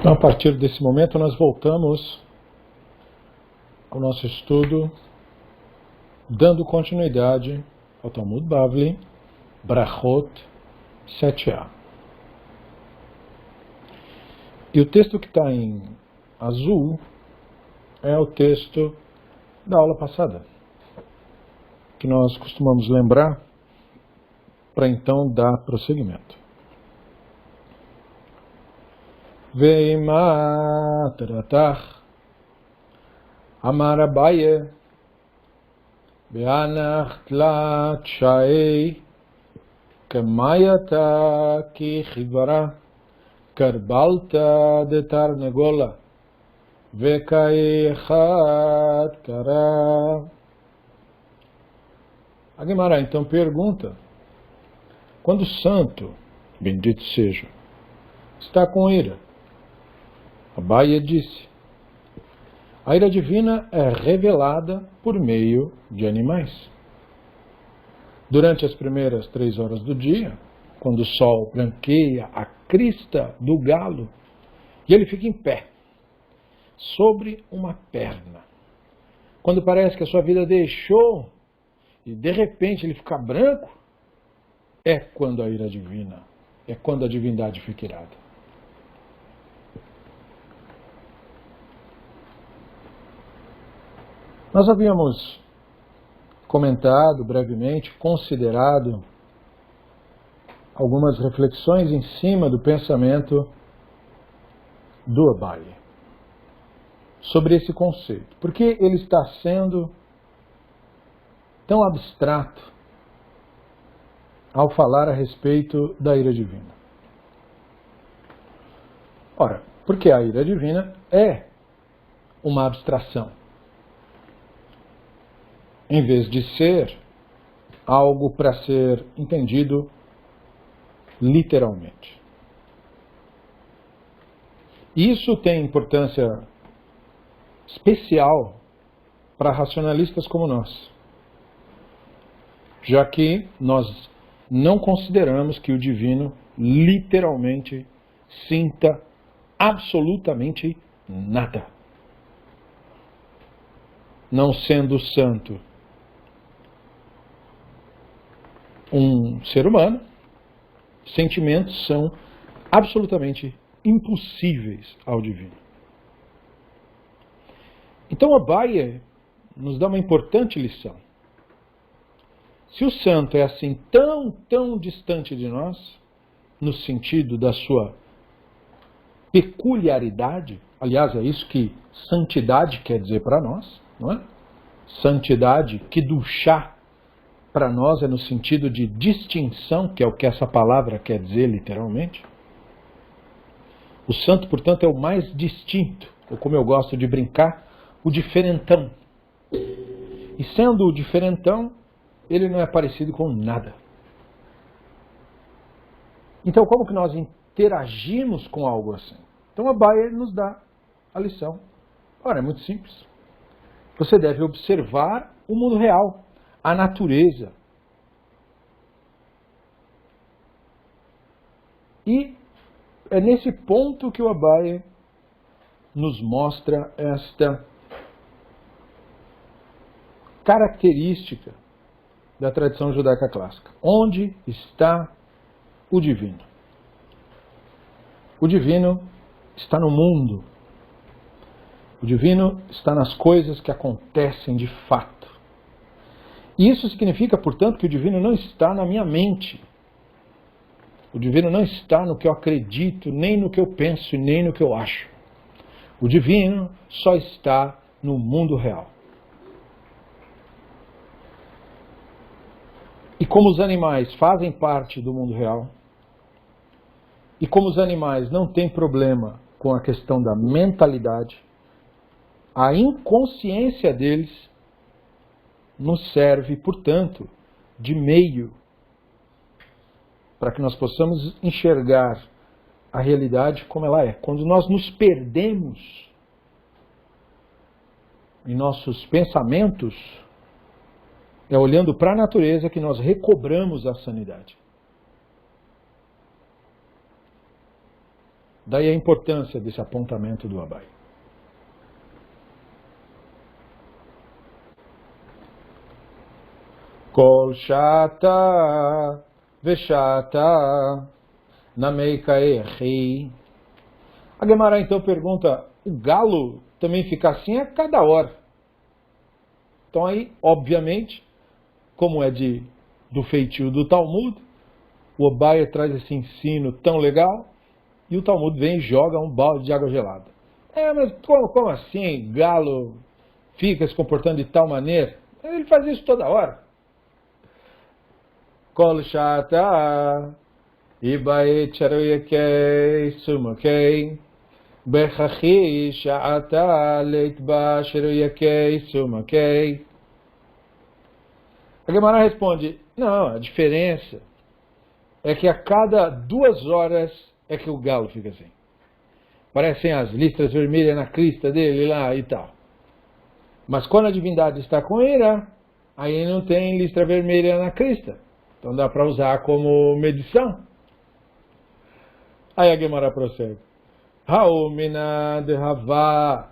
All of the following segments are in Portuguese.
Então, a partir desse momento, nós voltamos ao nosso estudo, dando continuidade ao Talmud Bavli, Brachot 7a. E o texto que está em azul é o texto da aula passada, que nós costumamos lembrar para então dar prosseguimento. Veimat ratach Amar Abaye Be'anach tlat sha'ei Kamayata ki chivara Karbalta de tarnegola Vekai echad kara. A Gemara então pergunta: quando o santo, bendito seja, está com ira, Abaye disse: a ira divina é revelada por meio de animais. Durante as primeiras 3 horas do dia, quando o sol branqueia a crista do galo, e ele fica em pé, sobre uma perna. Quando parece que a sua vida deixou, e de repente ele fica branco, é quando a ira divina, é quando a divindade fica irada. Nós havíamos comentado brevemente, considerado algumas reflexões em cima do pensamento do Abaye sobre esse conceito. Por que ele está sendo tão abstrato ao falar a respeito da ira divina? Ora, porque a ira divina é uma abstração, em vez de ser algo para ser entendido literalmente. Isso tem importância especial para racionalistas como nós, já que nós não consideramos que o divino literalmente sinta absolutamente nada. Não sendo santo um ser humano, sentimentos são absolutamente impossíveis ao divino. Então Abaye nos dá uma importante lição. Se o santo é assim tão distante de nós, no sentido da sua peculiaridade, aliás, é isso que santidade quer dizer para nós, não é? Santidade, Kedushá, para nós é no sentido de distinção, que é o que essa palavra quer dizer literalmente. O santo, portanto, é o mais distinto, ou como eu gosto de brincar, o diferentão. E sendo o diferentão, ele não é parecido com nada. Então, como que nós interagimos com algo assim? Então, Abaye nos dá a lição. Ora, é muito simples. Você deve observar o mundo real, a natureza. E é nesse ponto que o Abaye nos mostra esta característica da tradição judaica clássica. Onde está o divino? O divino está no mundo. O divino está nas coisas que acontecem de fato. E isso significa, portanto, que o divino não está na minha mente. O divino não está no que eu acredito, nem no que eu penso e nem no que eu acho. O divino só está no mundo real. E como os animais fazem parte do mundo real, e como os animais não têm problema com a questão da mentalidade, a inconsciência deles nos serve, portanto, de meio para que nós possamos enxergar a realidade como ela é. Quando nós nos perdemos em nossos pensamentos, é olhando para a natureza que nós recobramos a sanidade. Daí a importância desse apontamento do Abai. Kol shata veshata nameika echi. A Gemara então pergunta, o galo também fica assim a cada hora? Então aí, obviamente, como é do feitio do Talmud, o Abai traz esse ensino tão legal, e o Talmud vem e joga um balde de água gelada. Mas como assim galo fica se comportando de tal maneira? Ele faz isso toda hora. Kol shata ibai charuyakei sumakei bechachi shata leitba charuyakei sumakei. A Gemara responde, não, a diferença é que a cada 2 horas é que o galo fica assim. Parecem as listras vermelhas na crista dele lá e tal. Mas quando a divindade está com ira, aí não tem listra vermelha na crista. Então dá para usar como medição. Aí a Gemara prossegue. Haumina de Havá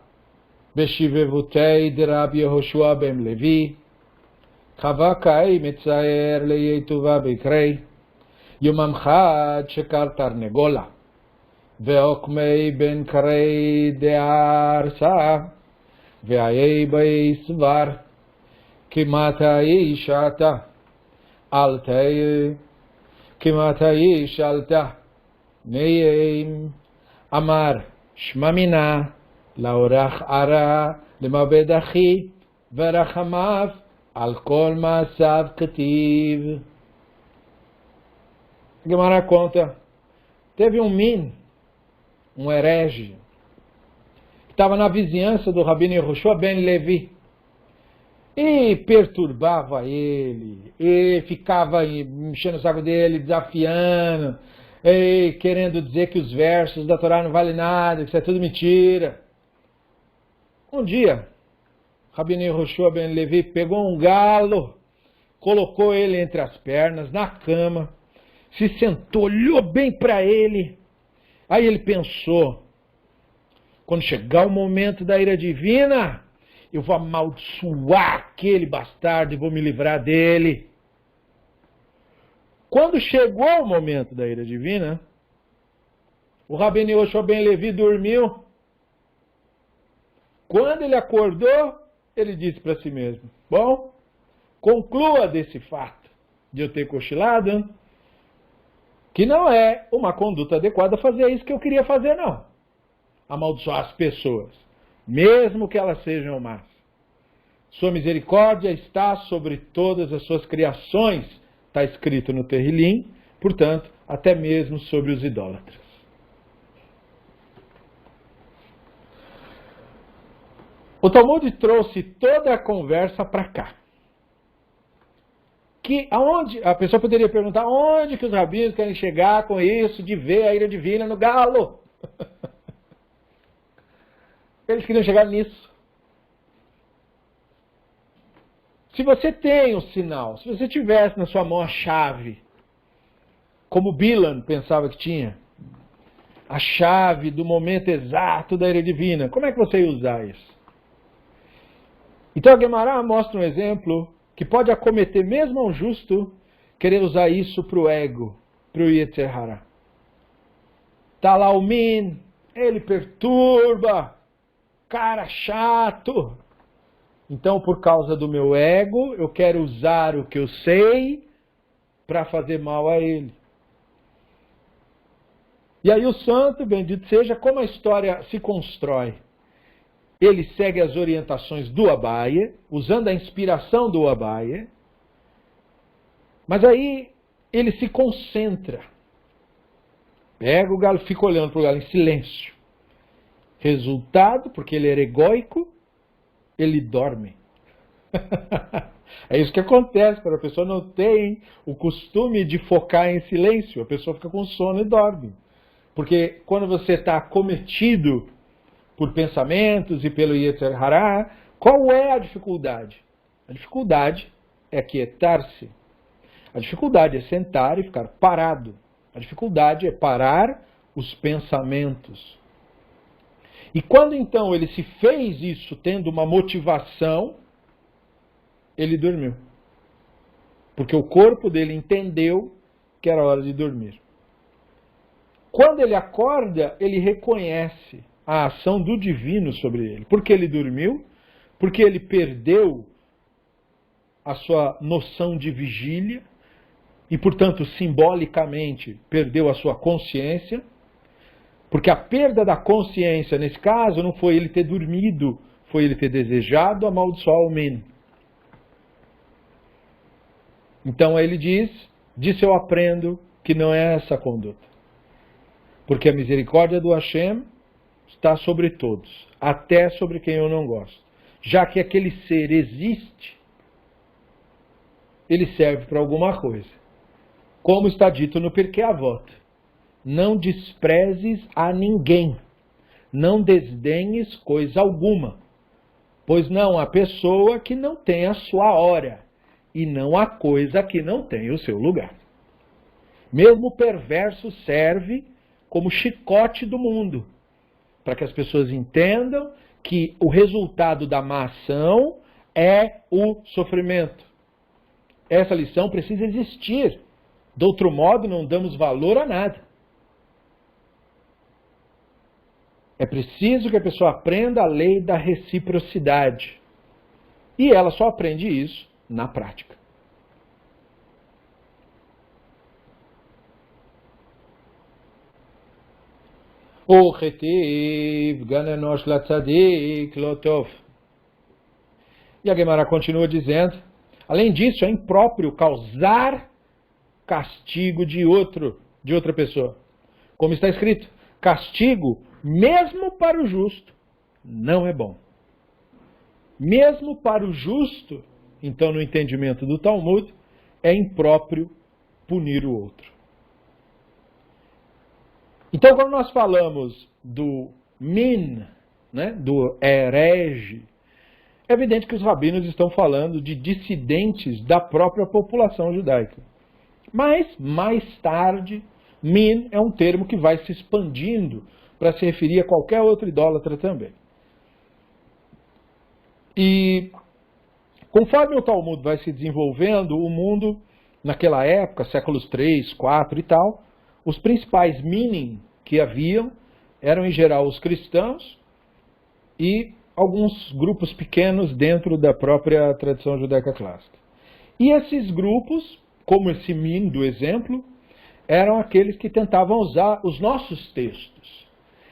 Beshivevutei de Rabi Yehoshua ben Levi Havá kai metzaer leyeituva bekrei Yomam chad shekar tarnegola Veokmei ben karei de arsa Veayei bai svar Kimatai shata Altei Kimatai shalta Neim Amar Shmamina Laurach Ara Lemabed Achi Verachamav Al Kol Masav Ketiv. Gemara conta, teve um um herege, que estava na vizinhança do Rabino Yehoshua ben Levi, e perturbava ele, e ficava enchendo o saco dele, desafiando, e querendo dizer que os versos da Torá não valem nada, que isso é tudo mentira. Um dia, Rabino Yehoshua ben Levi pegou um galo, colocou ele entre as pernas, na cama, se sentou, olhou bem para ele. Aí ele pensou, quando chegar o momento da ira divina, eu vou amaldiçoar aquele bastardo e vou me livrar dele. Quando chegou o momento da ira divina, o Rabino Yehoshua ben Levi dormiu. Quando ele acordou, ele disse para si mesmo, bom, conclua desse fato de eu ter cochilado, que não é uma conduta adequada fazer isso que eu queria fazer, não. Amaldiçoar as pessoas, mesmo que elas sejam más. Sua misericórdia está sobre todas as suas criações, está escrito no Terrilim, portanto, até mesmo sobre os idólatras. O Talmud trouxe toda a conversa para cá. Aonde, a pessoa poderia perguntar, onde que os rabinos querem chegar com isso de ver a ira divina no galo? Eles queriam chegar nisso. Se você tem o sinal, se você tivesse na sua mão a chave, como Bilam pensava que tinha, a chave do momento exato da ira divina, como é que você ia usar isso? Então a Gemara mostra um exemplo que pode acometer mesmo ao justo querer usar isso para o ego, para o Yetzer Hara. Tá lá o Min, ele perturba, cara chato. Então, por causa do meu ego, eu quero usar o que eu sei para fazer mal a ele. E aí o santo, bendito seja, como a história se constrói. Ele segue as orientações do Abaye, usando a inspiração do Abaye, mas aí ele se concentra. Pega o galo, fica olhando para o galo em silêncio. Resultado, porque ele era egóico, ele dorme. É isso que acontece, quando a pessoa não tem o costume de focar em silêncio, a pessoa fica com sono e dorme. Porque quando você está acometido por pensamentos e pelo Yetzer Hara, qual é a dificuldade? A dificuldade é aquietar-se. A dificuldade é sentar e ficar parado. A dificuldade é parar os pensamentos. E quando então ele se fez isso tendo uma motivação, ele dormiu. Porque o corpo dele entendeu que era hora de dormir. Quando ele acorda, ele reconhece a ação do divino sobre ele. Porque ele dormiu, porque ele perdeu a sua noção de vigília e, portanto, simbolicamente, perdeu a sua consciência. Porque a perda da consciência, nesse caso, não foi ele ter dormido, foi ele ter desejado amaldiçoar o Min. Então ele disso eu aprendo que não é essa conduta. Porque a misericórdia do Hashem está sobre todos, até sobre quem eu não gosto. Já que aquele ser existe, ele serve para alguma coisa. Como está dito no Pirkei Avot, não desprezes a ninguém, não desdenhes coisa alguma, pois não há pessoa que não tem a sua hora, e não há coisa que não tem o seu lugar. Mesmo o perverso serve como chicote do mundo, para que as pessoas entendam que o resultado da má ação é o sofrimento. Essa lição precisa existir. De outro modo, não damos valor a nada. É preciso que a pessoa aprenda a lei da reciprocidade. E ela só aprende isso na prática. O retiv ganenosh latzadik lotov. E a Gemara continua dizendo, além disso, é impróprio causar castigo de outra pessoa. Como está escrito, castigo, mesmo para o justo, não é bom. Mesmo para o justo, então no entendimento do Talmud, é impróprio punir o outro. Então, quando nós falamos do min, né, do herege, é evidente que os rabinos estão falando de dissidentes da própria população judaica. Mas, mais tarde, min é um termo que vai se expandindo para se referir a qualquer outro idólatra também. E, conforme o Talmud vai se desenvolvendo, o mundo, naquela época, séculos 3, 4 e tal, os principais minim que haviam eram, em geral, os cristãos e alguns grupos pequenos dentro da própria tradição judaica clássica. E esses grupos, como esse min do exemplo, eram aqueles que tentavam usar os nossos textos.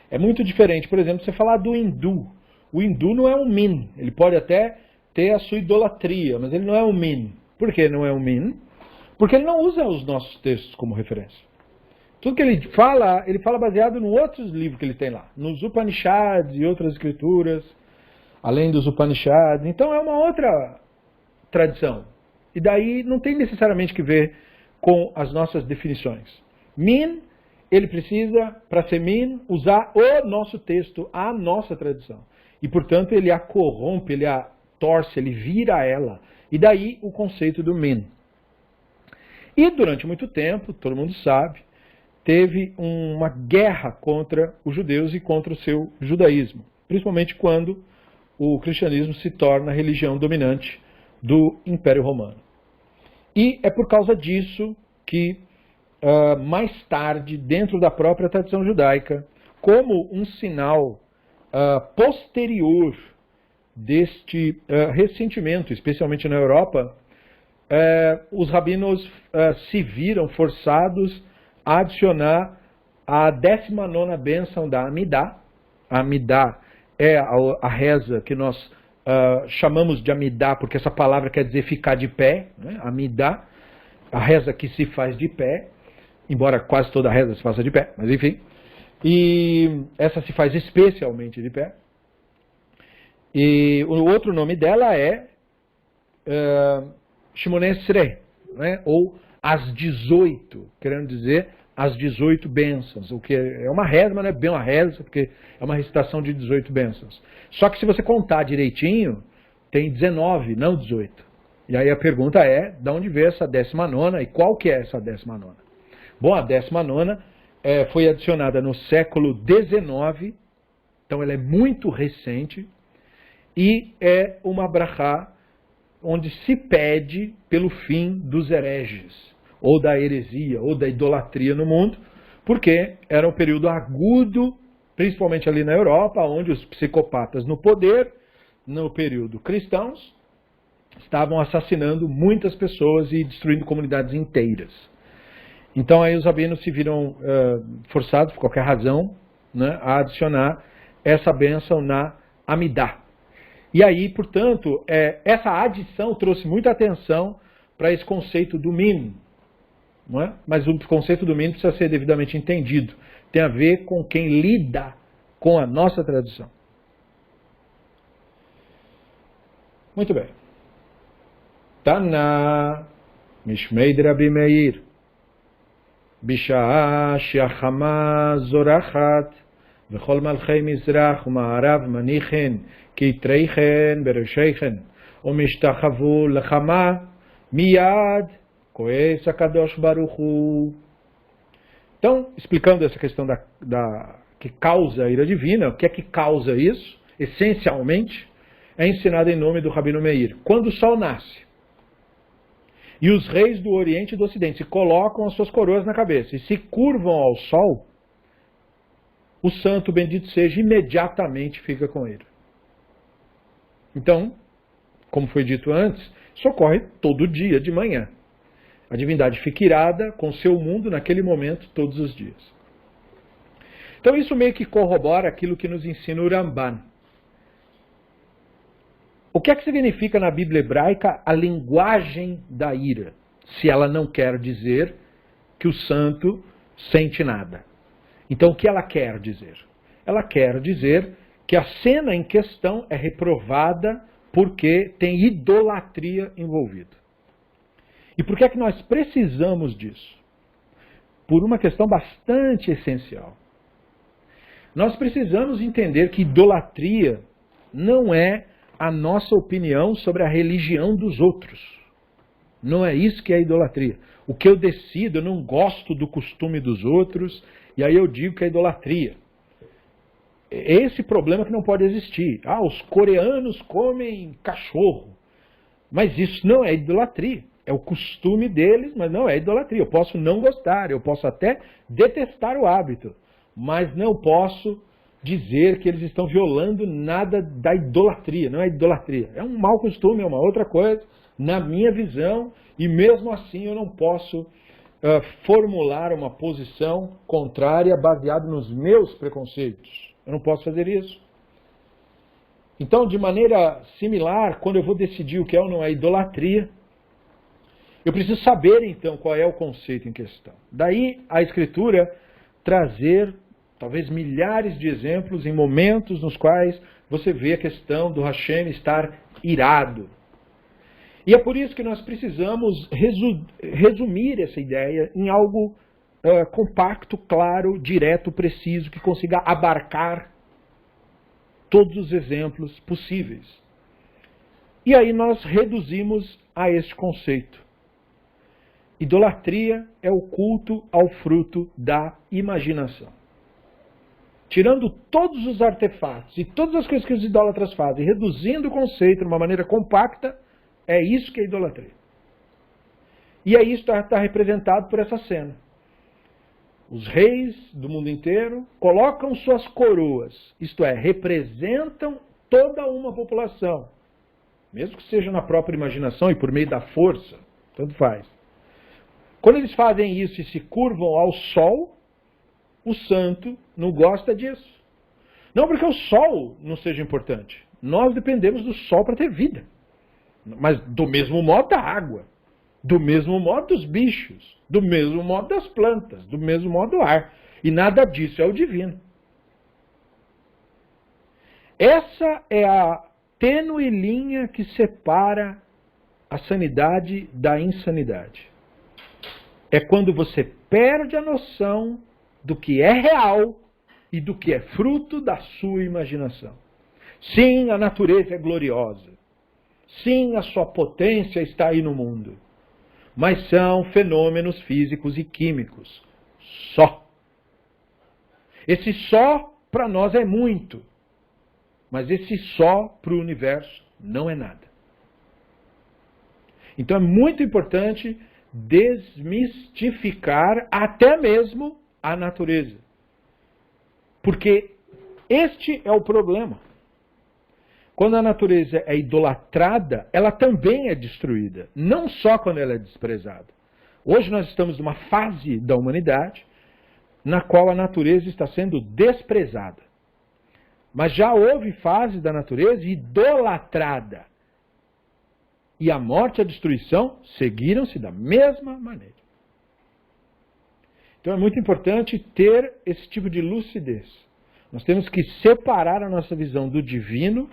É muito diferente, por exemplo, você falar do hindu. O hindu não é um min, ele pode até ter a sua idolatria, mas ele não é um min. Por que não é um min? Porque ele não usa os nossos textos como referência. Tudo que ele fala baseado em outros livros que ele tem lá, nos Upanishads e outras escrituras, além dos Upanishads. Então é uma outra tradição. E daí não tem necessariamente que ver com as nossas definições. Min, ele precisa, para ser min, usar o nosso texto, a nossa tradição. E, portanto, ele a corrompe, ele a torce, ele vira ela. E daí o conceito do min. E durante muito tempo, todo mundo sabe, teve uma guerra contra os judeus e contra o seu judaísmo. Principalmente quando o cristianismo se torna a religião dominante do Império Romano. E é por causa disso que, mais tarde, dentro da própria tradição judaica, como um sinal posterior deste ressentimento, especialmente na Europa, os rabinos se viram forçados a adicionar a 19ª bênção da Amidá. A Amidá é a reza que nós chamamos de Amidá, porque essa palavra quer dizer ficar de pé, né? Amidá, a reza que se faz de pé, embora quase toda reza se faça de pé, mas enfim. E essa se faz especialmente de pé. E o outro nome dela é Shimoneh Esrei, né? Ou as 18, querendo dizer as 18 bênçãos, o que é uma reza, mas não é bem uma reza, porque é uma recitação de 18 bênçãos. Só que se você contar direitinho, tem 19, não 18. E aí a pergunta é, de onde veio essa 19ª e qual que é essa 19ª? Bom, a 19ª foi adicionada no século XIX, então ela é muito recente, e é uma brachá onde se pede pelo fim dos hereges, ou da heresia, ou da idolatria no mundo, porque era um período agudo, principalmente ali na Europa, onde os psicopatas no poder, no período cristãos, estavam assassinando muitas pessoas e destruindo comunidades inteiras. Então aí os rabinos se viram forçados, por qualquer razão, né, a adicionar essa bênção na Amidá. E aí, portanto, essa adição trouxe muita atenção para esse conceito do min, não é? Mas o conceito do min precisa ser devidamente entendido. Tem a ver com quem lida com a nossa tradição. Muito bem. Tana Mishmei de Rabi Meir Bishaa Sheachama Zorachat V'chol Malchei Mizrach U'Ma'arav Manichen Kitreichen Beresheichen U'Mishtachavu Lechama Miyad Koes HaKadosh Baruch Hu. Então, explicando essa questão que causa a ira divina, o que é que causa isso? Essencialmente, é ensinado em nome do Rabino Meir. Quando o sol nasce, e os reis do Oriente e do Ocidente se colocam as suas coroas na cabeça e se curvam ao sol, o santo bendito seja imediatamente fica com ele. Então, como foi dito antes, isso ocorre todo dia de manhã. A divindade fica irada com seu mundo naquele momento, todos os dias. Então isso meio que corrobora aquilo que nos ensina o Ramban. O que é que significa na Bíblia hebraica a linguagem da ira? Se ela não quer dizer que o santo sente nada. Então o que ela quer dizer? Ela quer dizer que a cena em questão é reprovada porque tem idolatria envolvida. E por que é que nós precisamos disso? Por uma questão bastante essencial. Nós precisamos entender que idolatria não é a nossa opinião sobre a religião dos outros. Não é isso que é idolatria. O que eu decido, eu não gosto do costume dos outros, e aí eu digo que é idolatria. Esse problema que não pode existir. Os coreanos comem cachorro. Mas isso não é idolatria. É o costume deles, mas não é idolatria. Eu posso não gostar, eu posso até detestar o hábito, mas não posso dizer que eles estão violando nada da idolatria. Não é idolatria. É um mau costume, é uma outra coisa, na minha visão, e mesmo assim eu não posso formular uma posição contrária baseada nos meus preconceitos. Eu não posso fazer isso. Então, de maneira similar, quando eu vou decidir o que é ou não é idolatria, eu preciso saber, então, qual é o conceito em questão. Daí, a Escritura trazer, talvez, milhares de exemplos em momentos nos quais você vê a questão do Hashem estar irado. E é por isso que nós precisamos resumir essa ideia em algo compacto, claro, direto, preciso, que consiga abarcar todos os exemplos possíveis. E aí nós reduzimos a este conceito. Idolatria é o culto ao fruto da imaginação. Tirando todos os artefatos e todas as coisas que os idólatras fazem, reduzindo o conceito de uma maneira compacta, é isso que é idolatria. E aí isso está representado por essa cena. Os reis do mundo inteiro colocam suas coroas, isto é, representam toda uma população, mesmo que seja na própria imaginação e por meio da força, tanto faz. Quando eles fazem isso e se curvam ao sol, o santo não gosta disso. Não porque o sol não seja importante. Nós dependemos do sol para ter vida. Mas do mesmo modo da água, do mesmo modo dos bichos, do mesmo modo das plantas, do mesmo modo do ar. E nada disso é o divino. Essa é a tênue linha que separa a sanidade da insanidade. É quando você perde a noção do que é real e do que é fruto da sua imaginação. Sim, a natureza é gloriosa. Sim, a sua potência está aí no mundo. Mas são fenômenos físicos e químicos. Só. Esse só para nós é muito, mas esse só para o universo não é nada. Então é muito importante desmistificar até mesmo a natureza. Porque este é o problema. Quando a natureza é idolatrada, ela também é destruída. Não só quando ela é desprezada. Hoje nós estamos numa fase da humanidade na qual a natureza está sendo desprezada. Mas já houve fase da natureza idolatrada. E a morte e a destruição seguiram-se da mesma maneira. Então é muito importante ter esse tipo de lucidez. Nós temos que separar a nossa visão do divino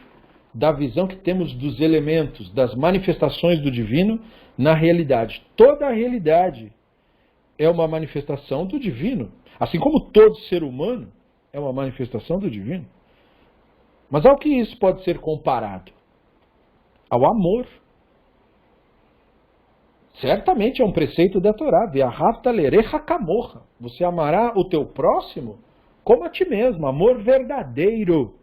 da visão que temos dos elementos, das manifestações do divino na realidade. Toda a realidade é uma manifestação do divino. Assim como todo ser humano é uma manifestação do divino. Mas ao que isso pode ser comparado? Ao amor. Certamente é um preceito da Torá. Você amará o teu próximo como a ti mesmo. Amor verdadeiro.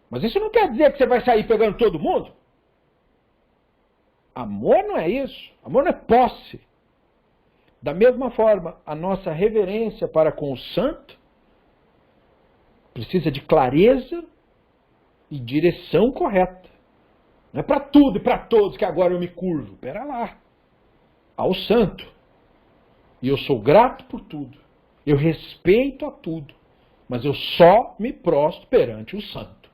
Mas isso não quer dizer que você vai sair pegando todo mundo. Amor não é isso. Amor não é posse. Da mesma forma, a nossa reverência para com o santo precisa de clareza e direção correta. Não é para tudo e para todos que agora eu me curvo. Espera lá. Ao santo. E eu sou grato por tudo. Eu respeito a tudo. Mas eu só me prostro perante o santo.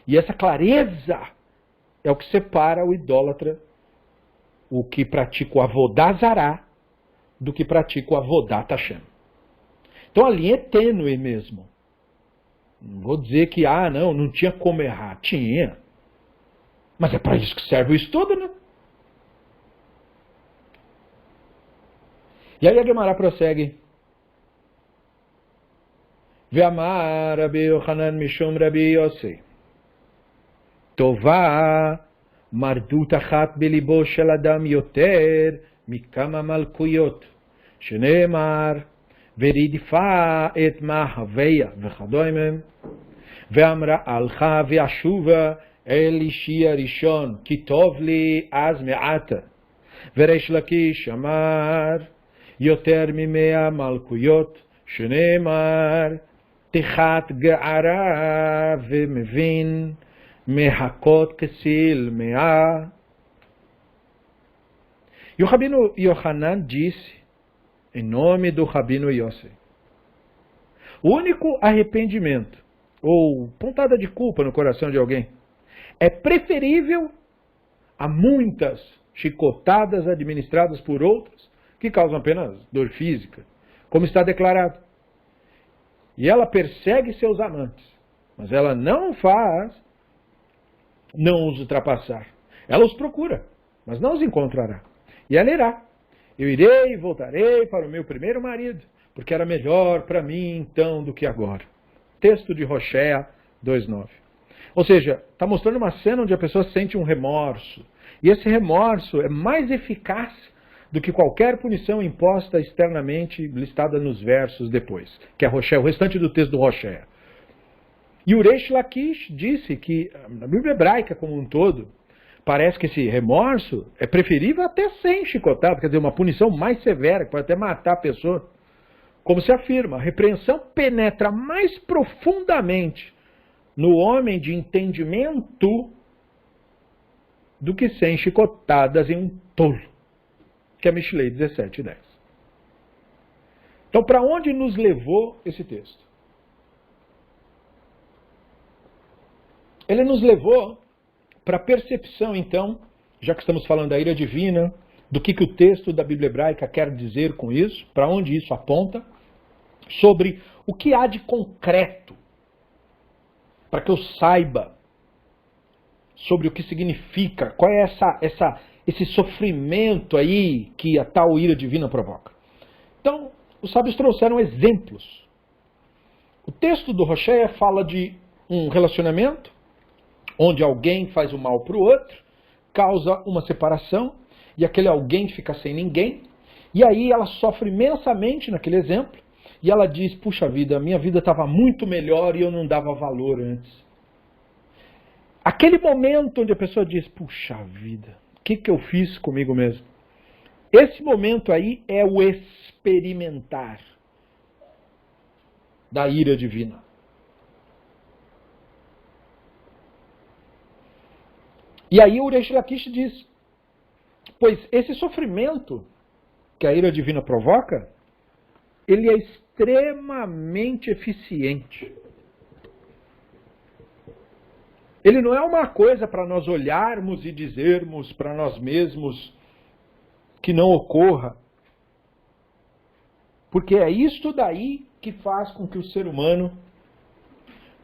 E essa clareza é o que separa o idólatra, o que pratica o avodá zará, do que pratica o avodá Hashem. Então a linha é tênue mesmo. Não vou dizer que, não tinha como errar. Tinha. Mas é para isso que serve o estudo, né? E aí a Gemara prossegue. Ve'amar Rabi Yochanan mishum Rabi Yossi. Tová mardut achat belibo shel adam yoter mikama malkuyot. Shenemar ורדיפה את מהוויה וכדומה, ואמרה הלכה והשובה אל אישי הראשון, כי טוב לי אז מעתה. וריש לקיש אמר יותר ממאה מלכויות, שנאמר תחת גערה ומבין מהכות כסיל מאה. E o Rabino Yohanan disse, em nome do Rabino Yossi, o único arrependimento, ou pontada de culpa no coração de alguém, é preferível a muitas chicotadas administradas por outros, que causam apenas dor física, como está declarado. E ela persegue seus amantes, mas ela não os ultrapassar. Ela os procura, mas não os encontrará. E ela irá. Eu irei e voltarei para o meu primeiro marido, porque era melhor para mim então do que agora. Texto de Roshea 2:9. Ou seja, está mostrando uma cena onde a pessoa sente um remorso. E esse remorso é mais eficaz do que qualquer punição imposta externamente, listada nos versos depois, que é Roshea, o restante do texto do Roshea. E o Reish Lakish disse que, na Bíblia hebraica como um todo, parece que esse remorso é preferível até sem chicotado, quer dizer, uma punição mais severa, que pode até matar a pessoa. Como se afirma, a repreensão penetra mais profundamente no homem de entendimento do que 100 chicotadas em um tolo, que é Mishlei 17:10. Então, para onde nos levou esse texto? Ele nos levou para a percepção, então, já que estamos falando da ira divina, do que o texto da Bíblia hebraica quer dizer com isso, para onde isso aponta, sobre o que há de concreto, para que eu saiba sobre o que significa, qual é esse sofrimento aí que a tal ira divina provoca. Então, os sábios trouxeram exemplos. O texto do Roshea fala de um relacionamento onde alguém faz o mal para o outro, causa uma separação, e aquele alguém fica sem ninguém, e aí ela sofre imensamente naquele exemplo, E ela diz, puxa vida, minha vida estava muito melhor e eu não dava valor antes. Aquele momento onde a pessoa diz, puxa vida, o que eu fiz comigo mesmo? Esse momento aí é o experimentar da ira divina. E aí o Reish Lakish diz, pois esse sofrimento que a ira divina provoca, ele é extremamente eficiente. Ele não é uma coisa para nós olharmos e dizermos para nós mesmos que não ocorra. Porque é isto daí que faz com que o ser humano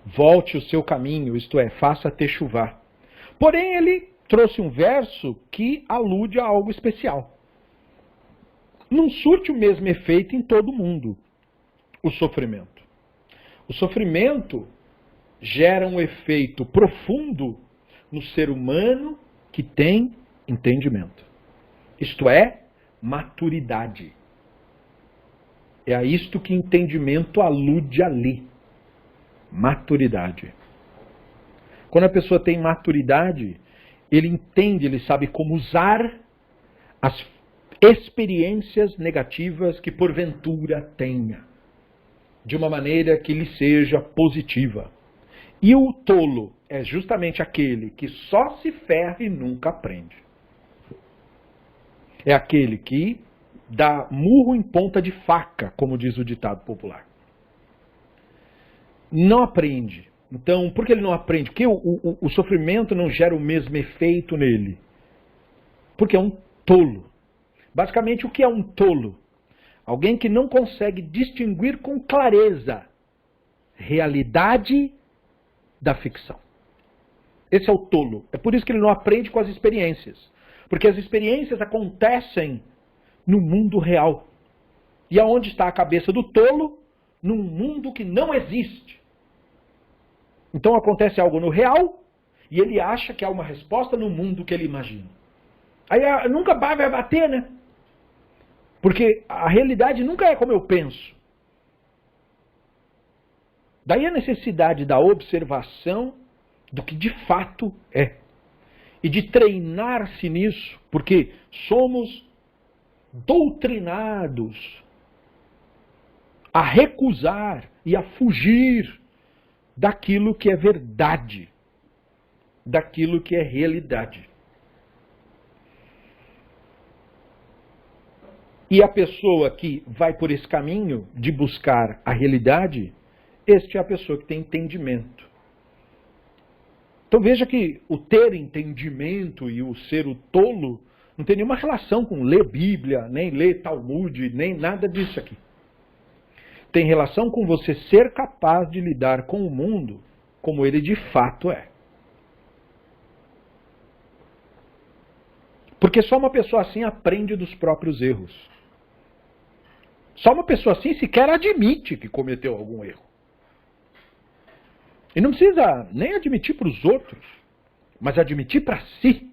volte o seu caminho, isto é, faça techuvá. Porém, ele trouxe um verso que alude a algo especial. Não surte o mesmo efeito em todo mundo, o sofrimento. O sofrimento gera um efeito profundo no ser humano que tem entendimento. Isto é, maturidade. É a isto que entendimento alude ali. Maturidade. Quando a pessoa tem maturidade, ele entende, ele sabe como usar as experiências negativas que porventura tenha, de uma maneira que lhe seja positiva. E o tolo é justamente aquele que só se ferra e nunca aprende. É aquele que dá murro em ponta de faca, como diz o ditado popular. Não aprende. Então, por que ele não aprende? Porque o sofrimento não gera o mesmo efeito nele. Porque é um tolo. Basicamente, o que é um tolo? Alguém que não consegue distinguir com clareza realidade da ficção. Esse é o tolo. É por isso que ele não aprende com as experiências. Porque as experiências acontecem no mundo real. E aonde está a cabeça do tolo? Num mundo que não existe. Então acontece algo no real e ele acha que há uma resposta no mundo que ele imagina. Aí nunca vai bater, né? Porque a realidade nunca é como eu penso. Daí a necessidade da observação do que de fato é. E de treinar-se nisso, porque somos doutrinados a recusar e a fugir daquilo que é verdade, daquilo que é realidade. E a pessoa que vai por esse caminho de buscar a realidade, este é a pessoa que tem entendimento. Então veja que o ter entendimento e o ser o tolo não tem nenhuma relação com ler Bíblia, nem ler Talmud, nem nada disso aqui. Tem relação com você ser capaz de lidar com o mundo como ele de fato é. Porque só uma pessoa assim aprende dos próprios erros. Só uma pessoa assim sequer admite que cometeu algum erro. E não precisa nem admitir para os outros, mas admitir para si.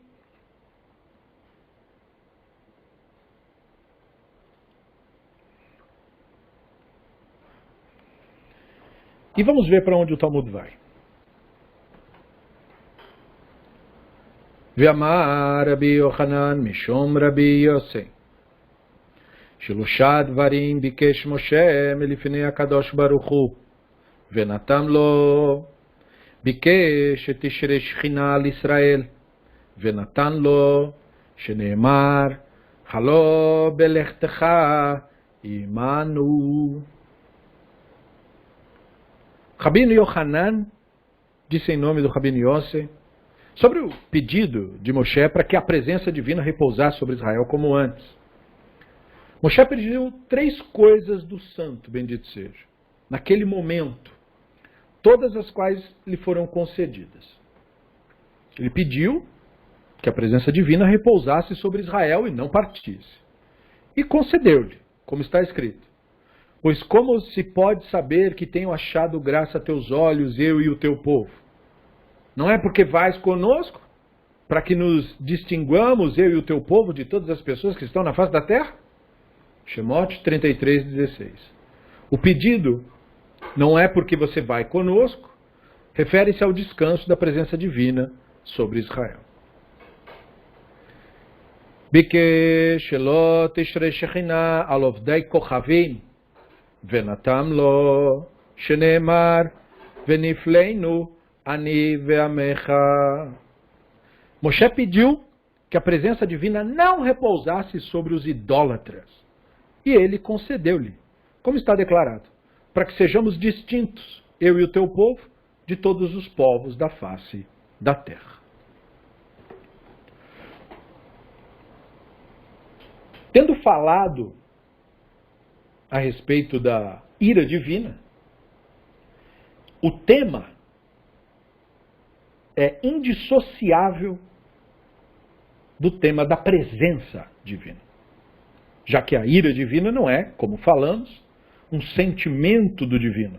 E vamos ver para onde o Talmud vai. Ve'amar Rabbi Yochanan mishom Rabbi Yosei שלושה דברים ביקש משה מלפני הקדוש ברוך הוא ונתן לו. ביקש שתשרה שכינה על ישראל ונתן לו, שנאמר הלא בלכתך עמנו. Rabino Yohanan disse em nome do Rabino Yossi sobre o pedido de Moshe para que a presença divina repousasse sobre Israel como antes. Moshe pediu 3 coisas do santo, bendito seja, naquele momento, todas as quais lhe foram concedidas. Ele pediu que a presença divina repousasse sobre Israel e não partisse. E concedeu-lhe, como está escrito: pois como se pode saber que tenho achado graça a teus olhos, eu e o teu povo? Não é porque vais conosco, para que nos distinguamos, eu e o teu povo, de todas as pessoas que estão na face da terra? Shemot 33:16. O pedido não é porque você vai conosco, refere-se ao descanso da presença divina sobre Israel. ביקש שלא תשרה שכינה על עובדי כוכבים, ונתם לו, שנאמר, ונפלנו אני ועמך. Moshe pediu que a presença divina não repousasse sobre os idólatras. E ele concedeu-lhe, como está declarado, para que sejamos distintos, eu e o teu povo, de todos os povos da face da terra. Tendo falado a respeito da ira divina, o tema é indissociável do tema da presença divina. Já que a ira divina não é, como falamos, um sentimento do divino,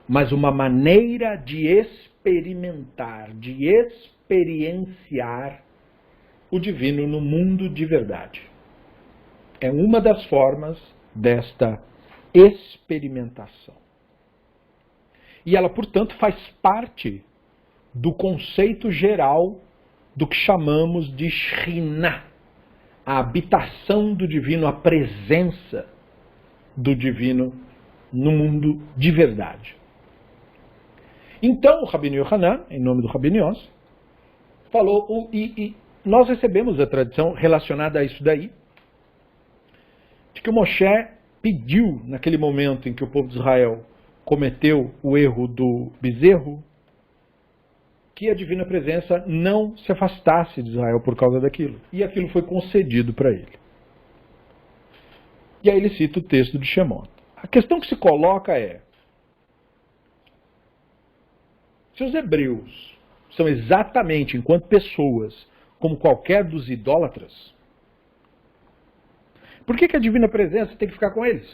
mas uma maneira de experimentar, de experienciar o divino no mundo de verdade. É uma das formas desta experimentação. E ela, portanto, faz parte do conceito geral do que chamamos de Shekhinah, a habitação do divino, a presença do divino no mundo de verdade. Então, o Rabino Yohanan, em nome do Rabino Yossi, falou, e nós recebemos a tradição relacionada a isso daí, de que o Moshe pediu, naquele momento em que o povo de Israel cometeu o erro do bezerro, que a divina presença não se afastasse de Israel por causa daquilo. E aquilo foi concedido para ele. E aí ele cita o texto de Shemot. A questão que se coloca é, se os hebreus são exatamente, enquanto pessoas, como qualquer dos idólatras, por que a divina presença tem que ficar com eles?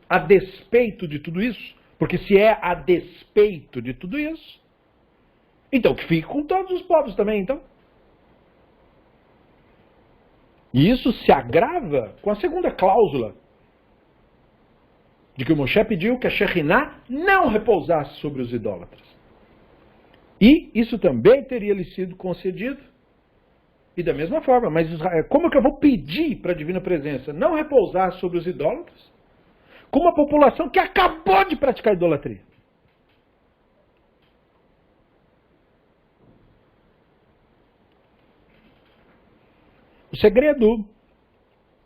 A despeito de tudo isso? Porque se é a despeito de tudo isso, então que fique com todos os povos também, então. E isso se agrava com a segunda cláusula, de que o Moshe pediu que a Shekhinah não repousasse sobre os idólatras. E isso também teria lhe sido concedido. E da mesma forma, mas como que eu vou pedir para a divina presença não repousar sobre os idólatras, com uma população que acabou de praticar idolatria? O segredo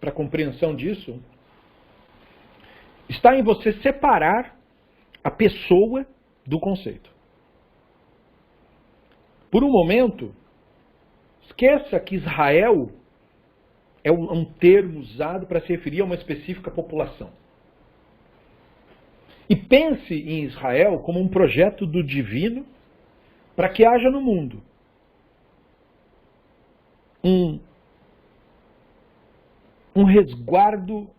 para a compreensão disso está em você separar a pessoa do conceito. Por um momento, esqueça que Israel é um termo usado para se referir a uma específica população. E pense em Israel como um projeto do divino para que haja no mundo um resguardo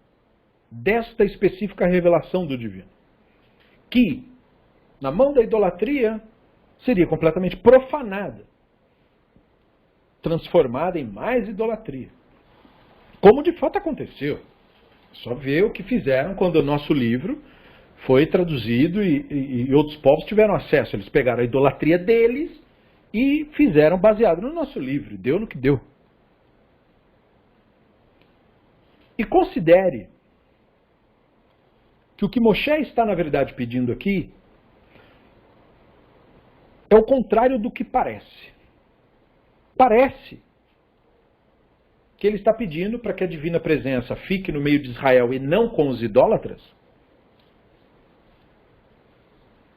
desta específica revelação do divino, que, na mão da idolatria, seria completamente profanada, transformada em mais idolatria. Como de fato aconteceu. Só ver o que fizeram quando o nosso livro foi traduzido e outros povos tiveram acesso. Eles pegaram a idolatria deles e fizeram baseado no nosso livro. Deu no que deu. E considere que o que Moshe está, na verdade, pedindo aqui é o contrário do que parece. Parece que ele está pedindo para que a divina presença fique no meio de Israel e não com os idólatras,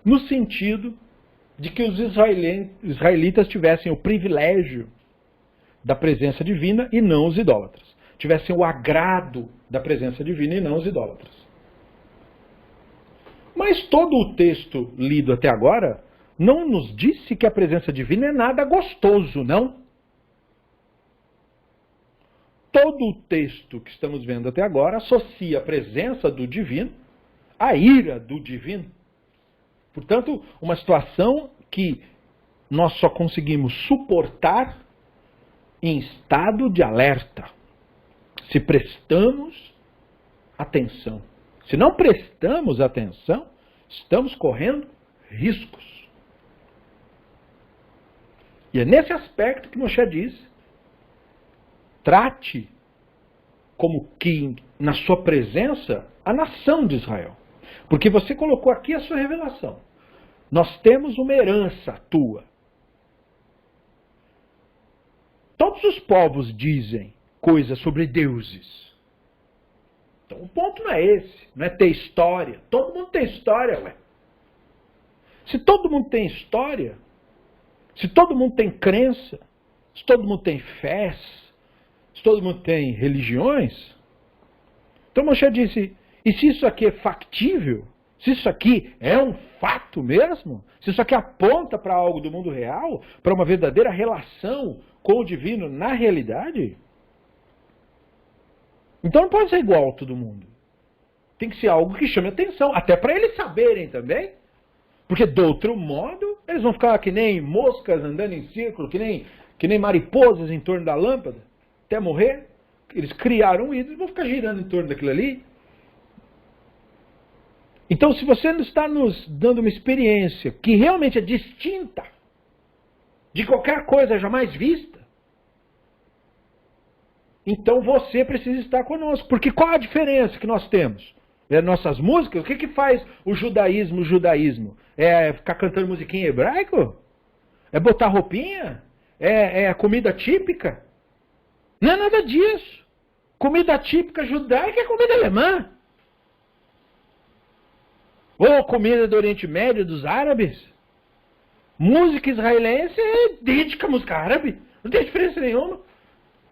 no sentido de que os israelitas tivessem o privilégio da presença divina e não os idólatras. Tivessem o agrado da presença divina e não os idólatras. Mas todo o texto lido até agora não nos disse que a presença divina é nada gostoso, não? Todo o texto que estamos vendo até agora associa a presença do divino à ira do divino. Portanto, uma situação que nós só conseguimos suportar em estado de alerta, se prestamos atenção, Se não prestamos atenção, estamos correndo riscos. E é nesse aspecto que Moshe diz, trate como que na sua presença a nação de Israel. Porque você colocou aqui a sua revelação. Nós temos uma herança tua. Todos os povos dizem coisas sobre deuses. Então o ponto não é esse, não é ter história. Todo mundo tem história, ué. Se todo mundo tem história, se todo mundo tem crença, se todo mundo tem fé, se todo mundo tem religiões, então Moshe disse, e se isso aqui é factível, se isso aqui é um fato mesmo, se isso aqui aponta para algo do mundo real, para uma verdadeira relação com o divino na realidade, então não pode ser igual a todo mundo. Tem que ser algo que chame atenção, até para eles saberem também, porque de outro modo, eles vão ficar que nem moscas andando em círculo, que nem mariposas em torno da lâmpada, até morrer. Eles criaram um ídolo e vão ficar girando em torno daquilo ali. Então, se você não está nos dando uma experiência que realmente é distinta de qualquer coisa jamais vista, então você precisa estar conosco. Porque qual a diferença que nós temos? É nossas músicas? O que faz o judaísmo? É ficar cantando musiquinha em hebraico? É botar roupinha? É comida típica? Não é nada disso. Comida típica judaica é comida alemã. Ou comida do Oriente Médio, dos árabes. Música israelense é idêntica à música árabe. Não tem diferença nenhuma.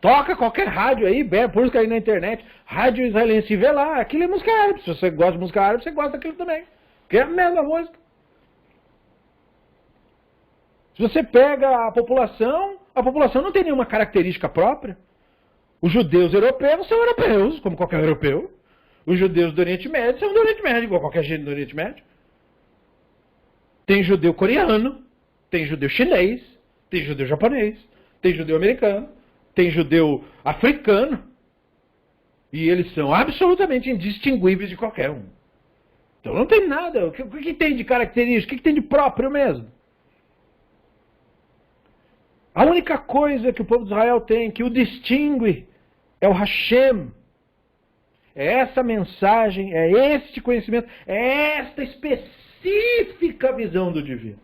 Toca qualquer rádio aí, busca aí na internet. Rádio israelense, e vê lá. Aquilo é música árabe. Se você gosta de música árabe, você gosta daquilo também. Que é a mesma música. Se você pega a população não tem nenhuma característica própria. Os judeus europeus são europeus, como qualquer europeu. Os judeus do Oriente Médio são do Oriente Médio, igual qualquer gente do Oriente Médio. Tem judeu coreano, tem judeu chinês, tem judeu japonês, tem judeu americano, tem judeu africano. E eles são absolutamente indistinguíveis de qualquer um. Então não tem nada. O que tem de característica? O que tem de próprio mesmo? A única coisa que o povo de Israel tem, que o distingue, é o Hashem. É essa mensagem, é este conhecimento, é esta específica visão do divino.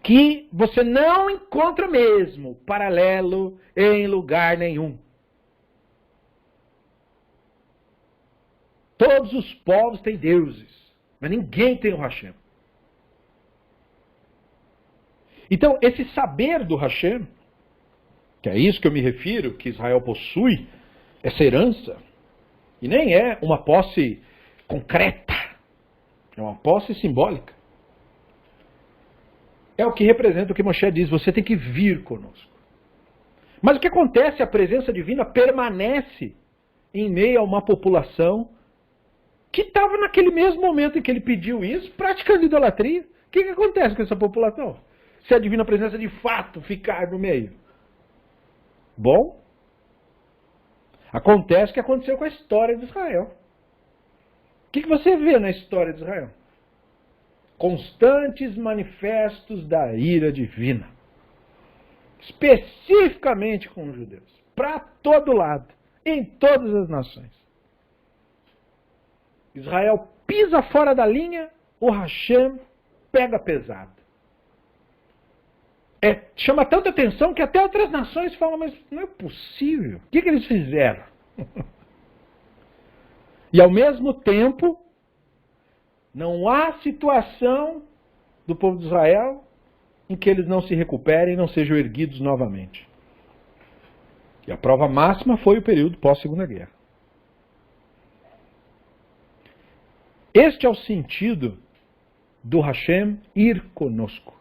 Que você não encontra mesmo paralelo em lugar nenhum. Todos os povos têm deuses, mas ninguém tem o Hashem. Então, esse saber do Hashem, que é isso que eu me refiro, que Israel possui, essa herança, e nem é uma posse concreta, é uma posse simbólica. É o que representa o que Moshe diz, você tem que vir conosco. Mas o que acontece? A presença divina permanece em meio a uma população que estava naquele mesmo momento em que ele pediu isso, praticando idolatria. O que acontece com essa população? Se a divina presença de fato ficar no meio. Bom, acontece o que aconteceu com a história de Israel. O que você vê na história de Israel? Constantes manifestos da ira divina. Especificamente com os judeus. Para todo lado. Em todas as nações. Israel pisa fora da linha, o Hashem pega pesado. Chama tanta atenção que até outras nações falam, mas não é possível. O que eles fizeram? E ao mesmo tempo, não há situação do povo de Israel em que eles não se recuperem e não sejam erguidos novamente. E a prova máxima foi o período pós-Segunda Guerra. Este é o sentido do Hashem ir conosco.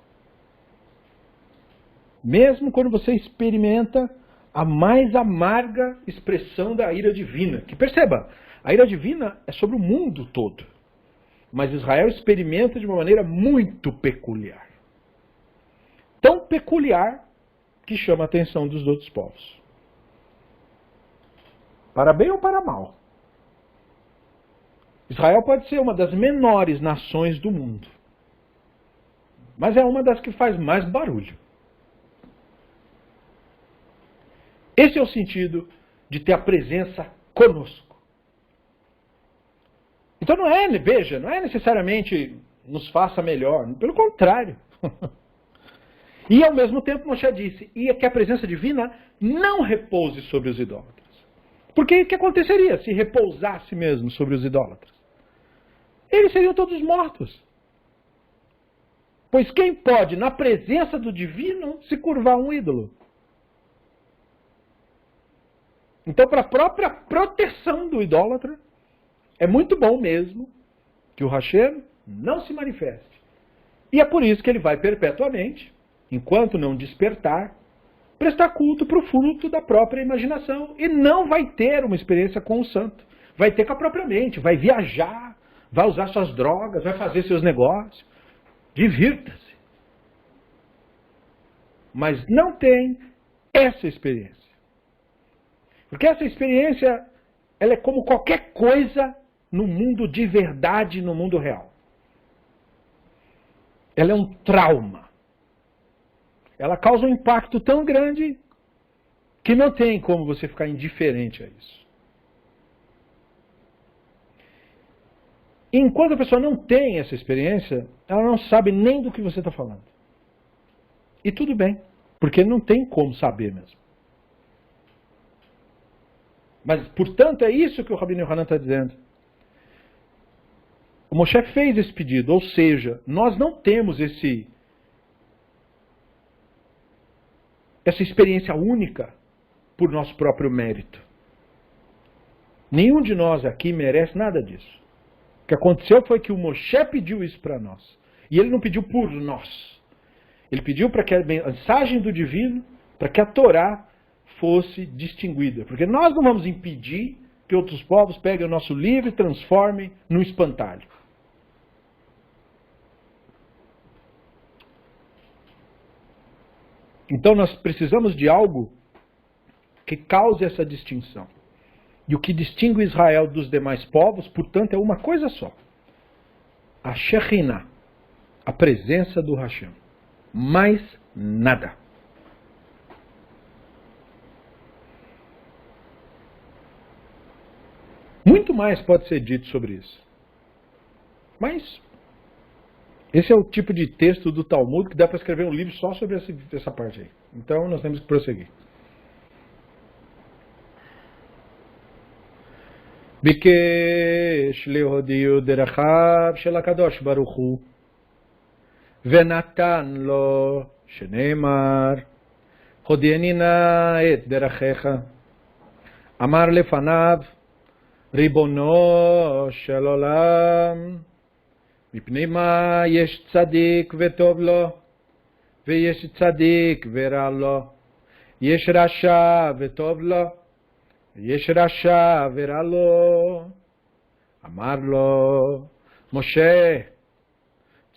Mesmo quando você experimenta a mais amarga expressão da ira divina. Que perceba, a ira divina é sobre o mundo todo. Mas Israel experimenta de uma maneira muito peculiar. Tão peculiar que chama a atenção dos outros povos. Para bem ou para mal. Israel pode ser uma das menores nações do mundo, mas é uma das que faz mais barulho. Esse é o sentido de ter a presença conosco. Então não é necessariamente nos faça melhor, pelo contrário. E ao mesmo tempo Moshe disse, e que a presença divina não repouse sobre os idólatras. Porque o que aconteceria se repousasse mesmo sobre os idólatras? Eles seriam todos mortos. Pois quem pode, na presença do divino, se curvar a um ídolo? Então, para a própria proteção do idólatra, é muito bom mesmo que o Hashem não se manifeste. E é por isso que ele vai perpetuamente, enquanto não despertar, prestar culto para o fruto da própria imaginação. E não vai ter uma experiência com o santo. Vai ter com a própria mente, vai viajar, vai usar suas drogas, vai fazer seus negócios. Divirta-se. Mas não tem essa experiência. Porque essa experiência, ela é como qualquer coisa no mundo de verdade, no mundo real. Ela é um trauma. Ela causa um impacto tão grande que não tem como você ficar indiferente a isso. Enquanto a pessoa não tem essa experiência, ela não sabe nem do que você está falando. E tudo bem, porque não tem como saber mesmo. Mas, portanto, é isso que o Rabino Yohanan está dizendo. O Moshe fez esse pedido, ou seja, nós não temos essa experiência única por nosso próprio mérito. Nenhum de nós aqui merece nada disso. O que aconteceu foi que o Moshe pediu isso para nós. E ele não pediu por nós. Ele pediu para que a mensagem do divino, para que a Torá fosse distinguida. Porque nós não vamos impedir que outros povos peguem o nosso livro e transformem num espantalho. Então nós precisamos de algo que cause essa distinção. E o que distingue Israel dos demais povos, portanto, é uma coisa só. A Shekhinah, a presença do Hashem. Mais nada. Muito mais pode ser dito sobre isso. Mas esse é o tipo de texto do Talmud que dá para escrever um livro só sobre essa parte aí. Então nós temos que prosseguir. ביקש להודיע דרכיו של הקדוש ברוך הוא ונתן לו שנאמר הודיעני נא את דרכיך אמר לפניו ריבונו של עולם מפני מה יש צדיק וטוב לו ויש צדיק ורע לו יש רשע וטוב לו יש רשע ורע לו אמר לו משה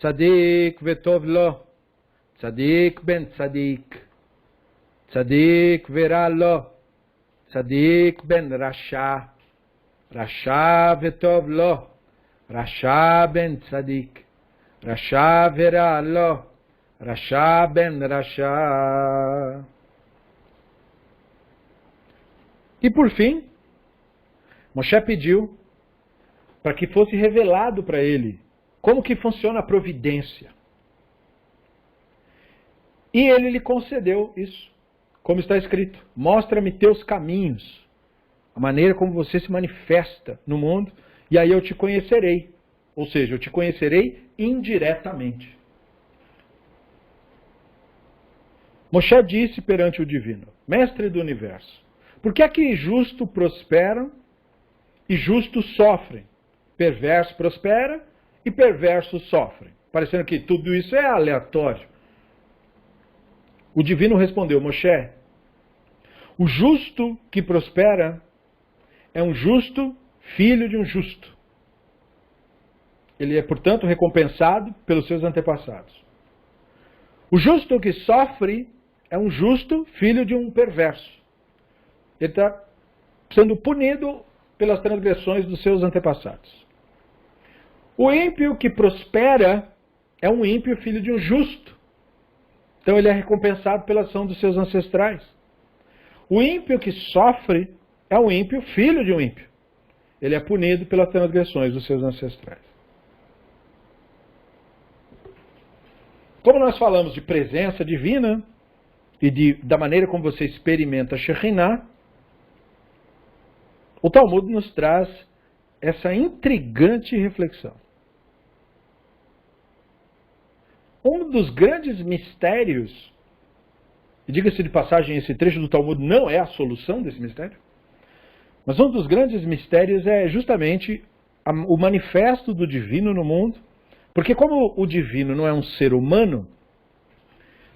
צדיק וטוב לו צדיק בן צדיק צדיק ורע לו צדיק בן רשע רשע וטוב לו רשע בן צדיק רשע ורע לו רשע בן רשע. E por fim, Moshe pediu para que fosse revelado para ele como que funciona a providência. E ele lhe concedeu isso, como está escrito: mostra-me teus caminhos, a maneira como você se manifesta no mundo, e aí eu te conhecerei. Ou seja, eu te conhecerei indiretamente. Moshe disse perante o divino: mestre do universo, por que é que justo prosperam e justos sofrem? Perverso prospera e perversos sofrem. Parecendo que tudo isso é aleatório. O divino respondeu: Moshe, o justo que prospera é um justo filho de um justo. Ele é, portanto, recompensado pelos seus antepassados. O justo que sofre é um justo filho de um perverso. Ele está sendo punido pelas transgressões dos seus antepassados. O ímpio que prospera é um ímpio filho de um justo. Então ele é recompensado pela ação dos seus ancestrais. O ímpio que sofre é um ímpio filho de um ímpio. Ele é punido pelas transgressões dos seus ancestrais. Como nós falamos de presença divina e da maneira como você experimenta a Shekhinah, o Talmud nos traz essa intrigante reflexão. Um dos grandes mistérios, e diga-se de passagem, esse trecho do Talmud não é a solução desse mistério, mas um dos grandes mistérios é justamente o manifesto do divino no mundo, porque como o divino não é um ser humano,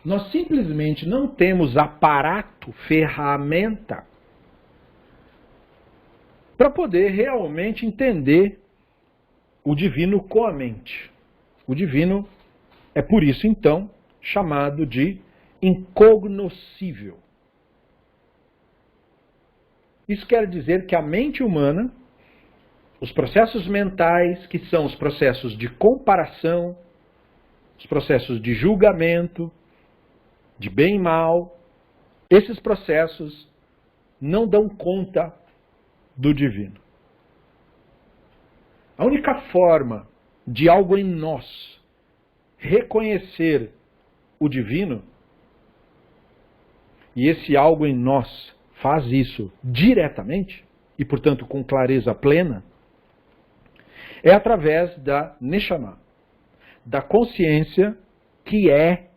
nós simplesmente não temos aparato, ferramenta, para poder realmente entender o divino com a mente. O divino é por isso, então, chamado de incognoscível. Isso quer dizer que a mente humana, os processos mentais, que são os processos de comparação, os processos de julgamento, de bem e mal, esses processos não dão conta do divino. A única forma de algo em nós reconhecer o divino, e esse algo em nós faz isso diretamente, e portanto com clareza plena, é através da Neshama, da consciência que é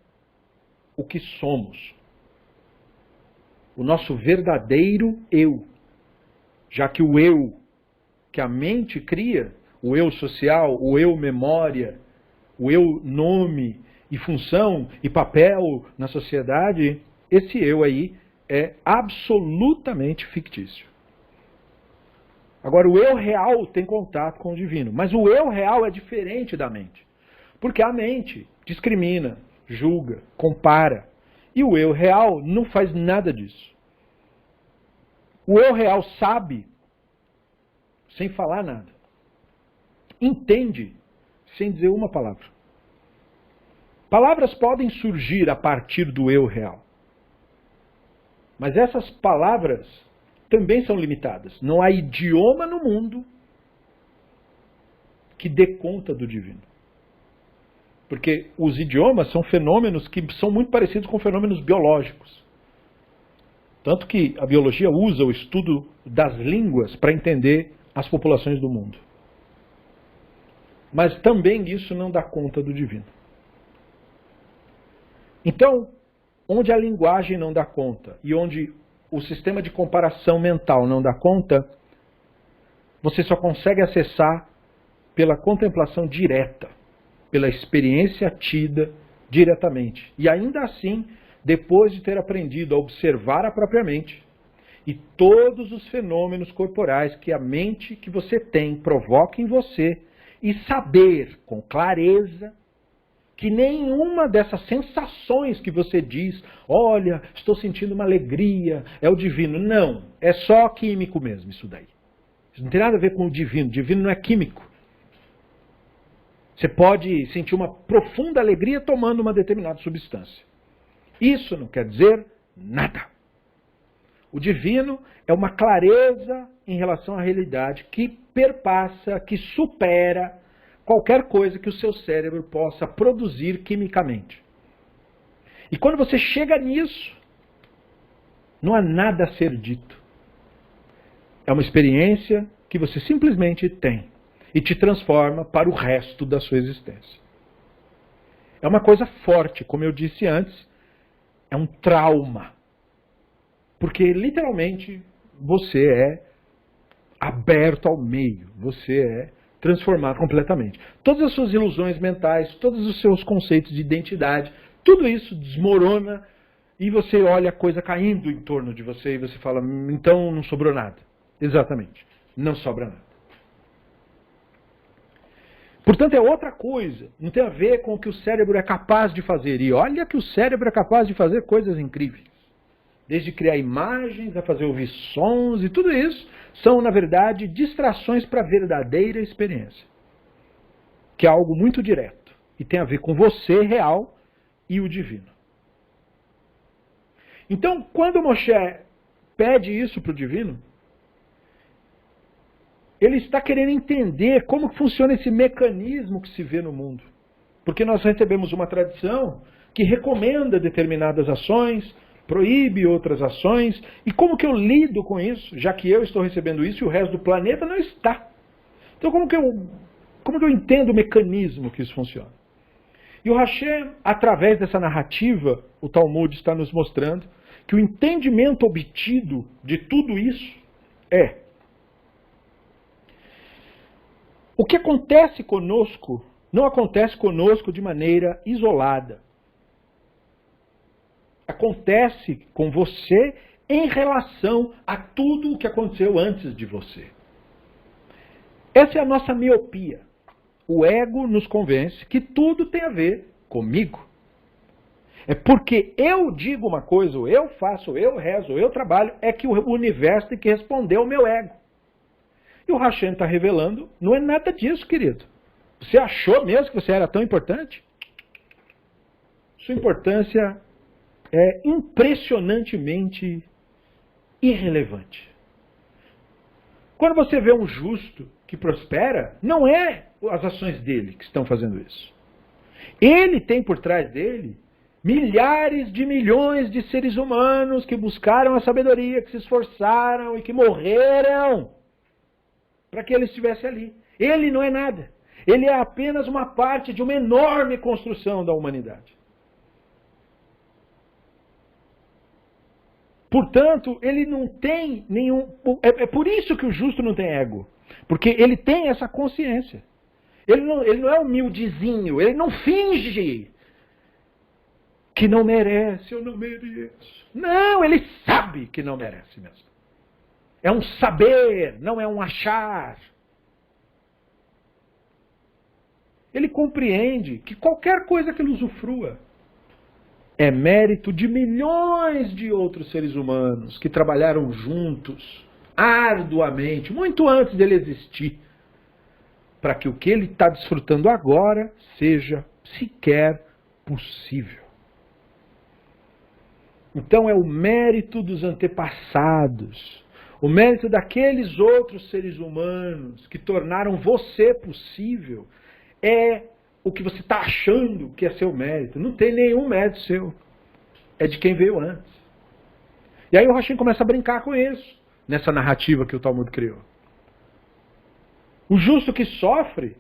o que somos. O nosso verdadeiro eu. Já que o eu que a mente cria, o eu social, o eu memória, o eu nome e função e papel na sociedade, esse eu aí é absolutamente fictício. Agora, o eu real tem contato com o divino, mas o eu real é diferente da mente. Porque a mente discrimina, julga, compara. E o eu real não faz nada disso. O eu real sabe sem falar nada. Entende sem dizer uma palavra. Palavras podem surgir a partir do eu real. Mas essas palavras também são limitadas. Não há idioma no mundo que dê conta do divino. Porque os idiomas são fenômenos que são muito parecidos com fenômenos biológicos. Tanto que a biologia usa o estudo das línguas para entender as populações do mundo. Mas também isso não dá conta do divino. Então, onde a linguagem não dá conta e onde o sistema de comparação mental não dá conta, você só consegue acessar pela contemplação direta, pela experiência tida diretamente. E ainda assim, depois de ter aprendido a observar a própria mente e todos os fenômenos corporais que a mente que você tem provoca em você, e saber com clareza que nenhuma dessas sensações que você diz, olha, estou sentindo uma alegria, é o divino. Não, é só químico mesmo isso daí. Isso não tem nada a ver com o divino. O divino não é químico. Você pode sentir uma profunda alegria tomando uma determinada substância. Isso não quer dizer nada. O divino é uma clareza em relação à realidade que perpassa, que supera qualquer coisa que o seu cérebro possa produzir quimicamente. E quando você chega nisso, não há nada a ser dito. É uma experiência que você simplesmente tem e te transforma para o resto da sua existência. É uma coisa forte, como eu disse antes, é um trauma. Porque literalmente você é aberto ao meio, você é transformado completamente. Todas as suas ilusões mentais, todos os seus conceitos de identidade, tudo isso desmorona e você olha a coisa caindo em torno de você e você fala, então não sobrou nada. Exatamente, não sobra nada. Portanto, é outra coisa, não tem a ver com o que o cérebro é capaz de fazer. E olha que o cérebro é capaz de fazer coisas incríveis. Desde criar imagens, a fazer ouvir sons, e tudo isso são, na verdade, distrações para a verdadeira experiência. que é algo muito direto e tem a ver com você real e o divino. Então, quando Moshe pede isso para o divino, ele está querendo entender como funciona esse mecanismo que se vê no mundo. Porque nós recebemos uma tradição que recomenda determinadas ações, proíbe outras ações, e como que eu lido com isso, já que eu estou recebendo isso e o resto do planeta não está? Então como que eu entendo o mecanismo que isso funciona? E o Hashem, através dessa narrativa, o Talmud está nos mostrando que o entendimento obtido de tudo isso é: o que acontece conosco não acontece conosco de maneira isolada. Acontece com você em relação a tudo o que aconteceu antes de você. Essa é a nossa miopia. O ego nos convence que tudo tem a ver comigo. É porque eu digo uma coisa, ou eu faço, ou eu rezo, ou eu trabalho, é que o universo tem que responder ao meu ego. E o Hashem está revelando, não é nada disso, querido. Você achou mesmo que você era tão importante? Sua importância é impressionantemente irrelevante. Quando você vê um justo que prospera, não é as ações dele que estão fazendo isso. Ele tem por trás dele milhares de milhões de seres humanos que buscaram a sabedoria, que se esforçaram e que morreram para que ele estivesse ali. Ele não é nada. Ele é apenas uma parte de uma enorme construção da humanidade. Portanto, ele não tem nenhum... É por isso que o justo não tem ego. Porque ele tem essa consciência. Ele não é humildezinho, ele não finge que não merece, eu não mereço. Não, ele sabe que não merece mesmo. É um saber, não é um achar. Ele compreende que qualquer coisa que ele usufrua é mérito de milhões de outros seres humanos que trabalharam juntos, arduamente, muito antes dele existir, para que o que ele está desfrutando agora seja sequer possível. Então é o mérito dos antepassados, o mérito daqueles outros seres humanos que tornaram você possível, é o que você está achando que é seu mérito. Não tem nenhum mérito seu. É de quem veio antes. E aí o Hashem começa a brincar com isso, nessa narrativa que o Talmud criou. O justo que sofre,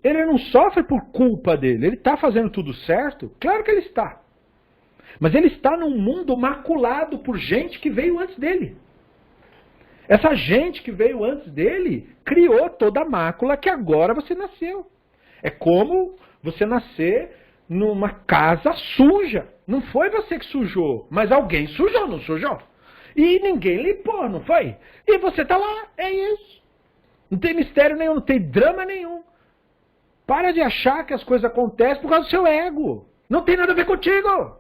ele não sofre por culpa dele. Ele está fazendo tudo certo? Claro que ele está. Mas ele está num mundo maculado por gente que veio antes dele. Essa gente que veio antes dele criou toda a mácula que agora você nasceu. É como você nascer numa casa suja. Não foi você que sujou, mas alguém sujou, não sujou? E ninguém limpou, não foi? E você está lá, é isso. Não tem mistério nenhum, não tem drama nenhum. Para de achar que as coisas acontecem por causa do seu ego. Não tem nada a ver contigo.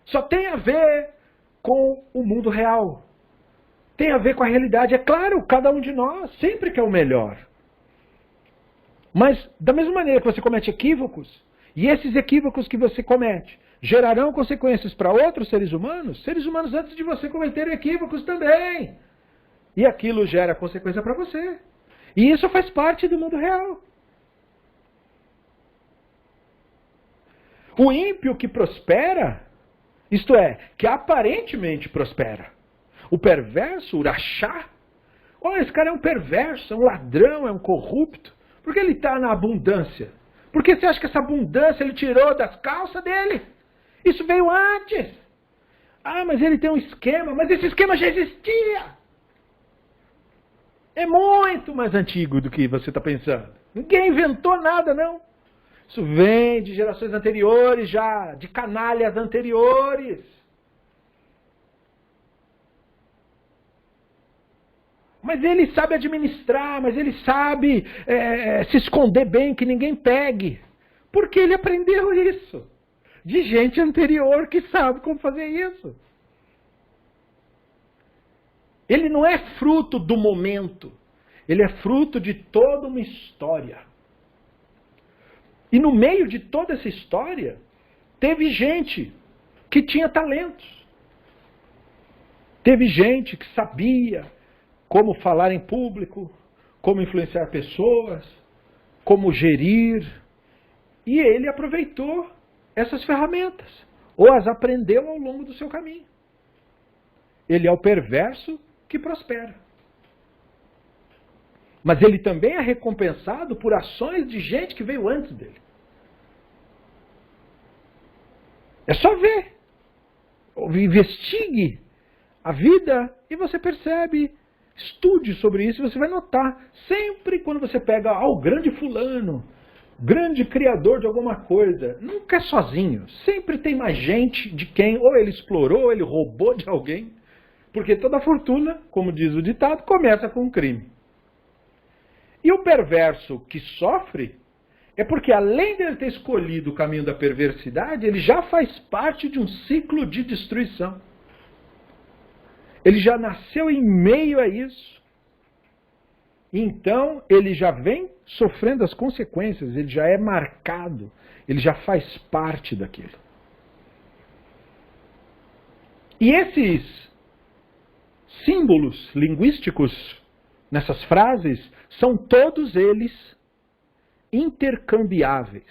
Só tem a ver com o mundo real. Tem a ver com a realidade. É claro, cada um de nós sempre quer o melhor. Mas, da mesma maneira que você comete equívocos, e esses equívocos que você comete gerarão consequências para outros seres humanos antes de você cometerem equívocos também. E aquilo gera consequência para você. E isso faz parte do mundo real. O ímpio que prospera, isto é, que aparentemente prospera. O perverso, o rachá, olha, esse cara é um perverso, é um ladrão, é um corrupto. Por que ele está na abundância? Porque você acha que essa abundância ele tirou das calças dele? Isso veio antes. Ah, mas ele tem um esquema, mas esse esquema já existia. É muito mais antigo do que você está pensando. Ninguém inventou nada, não. Isso vem de gerações anteriores já, de canalhas anteriores. Mas ele sabe administrar, mas ele sabe se esconder bem, que ninguém pegue. Porque ele aprendeu isso. De gente anterior que sabe como fazer isso. Ele não é fruto do momento. Ele é fruto de toda uma história. E no meio de toda essa história, teve gente que tinha talentos. Teve gente que sabia como falar em público, como influenciar pessoas, como gerir. E ele aproveitou essas ferramentas, ou as aprendeu ao longo do seu caminho. Ele é o perverso que prospera. Mas ele também é recompensado por ações de gente que veio antes dele. É só ver. Investigue a vida e você percebe. Estude sobre isso e você vai notar. Sempre quando você pega o grande fulano, grande criador de alguma coisa, nunca é sozinho. Sempre tem mais gente de quem ou ele explorou, ou ele roubou de alguém. Porque toda fortuna, como diz o ditado, começa com um crime. E o perverso que sofre é porque, além de ele ter escolhido o caminho da perversidade, ele já faz parte de um ciclo de destruição. Ele já nasceu em meio a isso. Então, ele já vem sofrendo as consequências, ele já é marcado, ele já faz parte daquilo. E esses símbolos linguísticos nessas frases são todos eles intercambiáveis.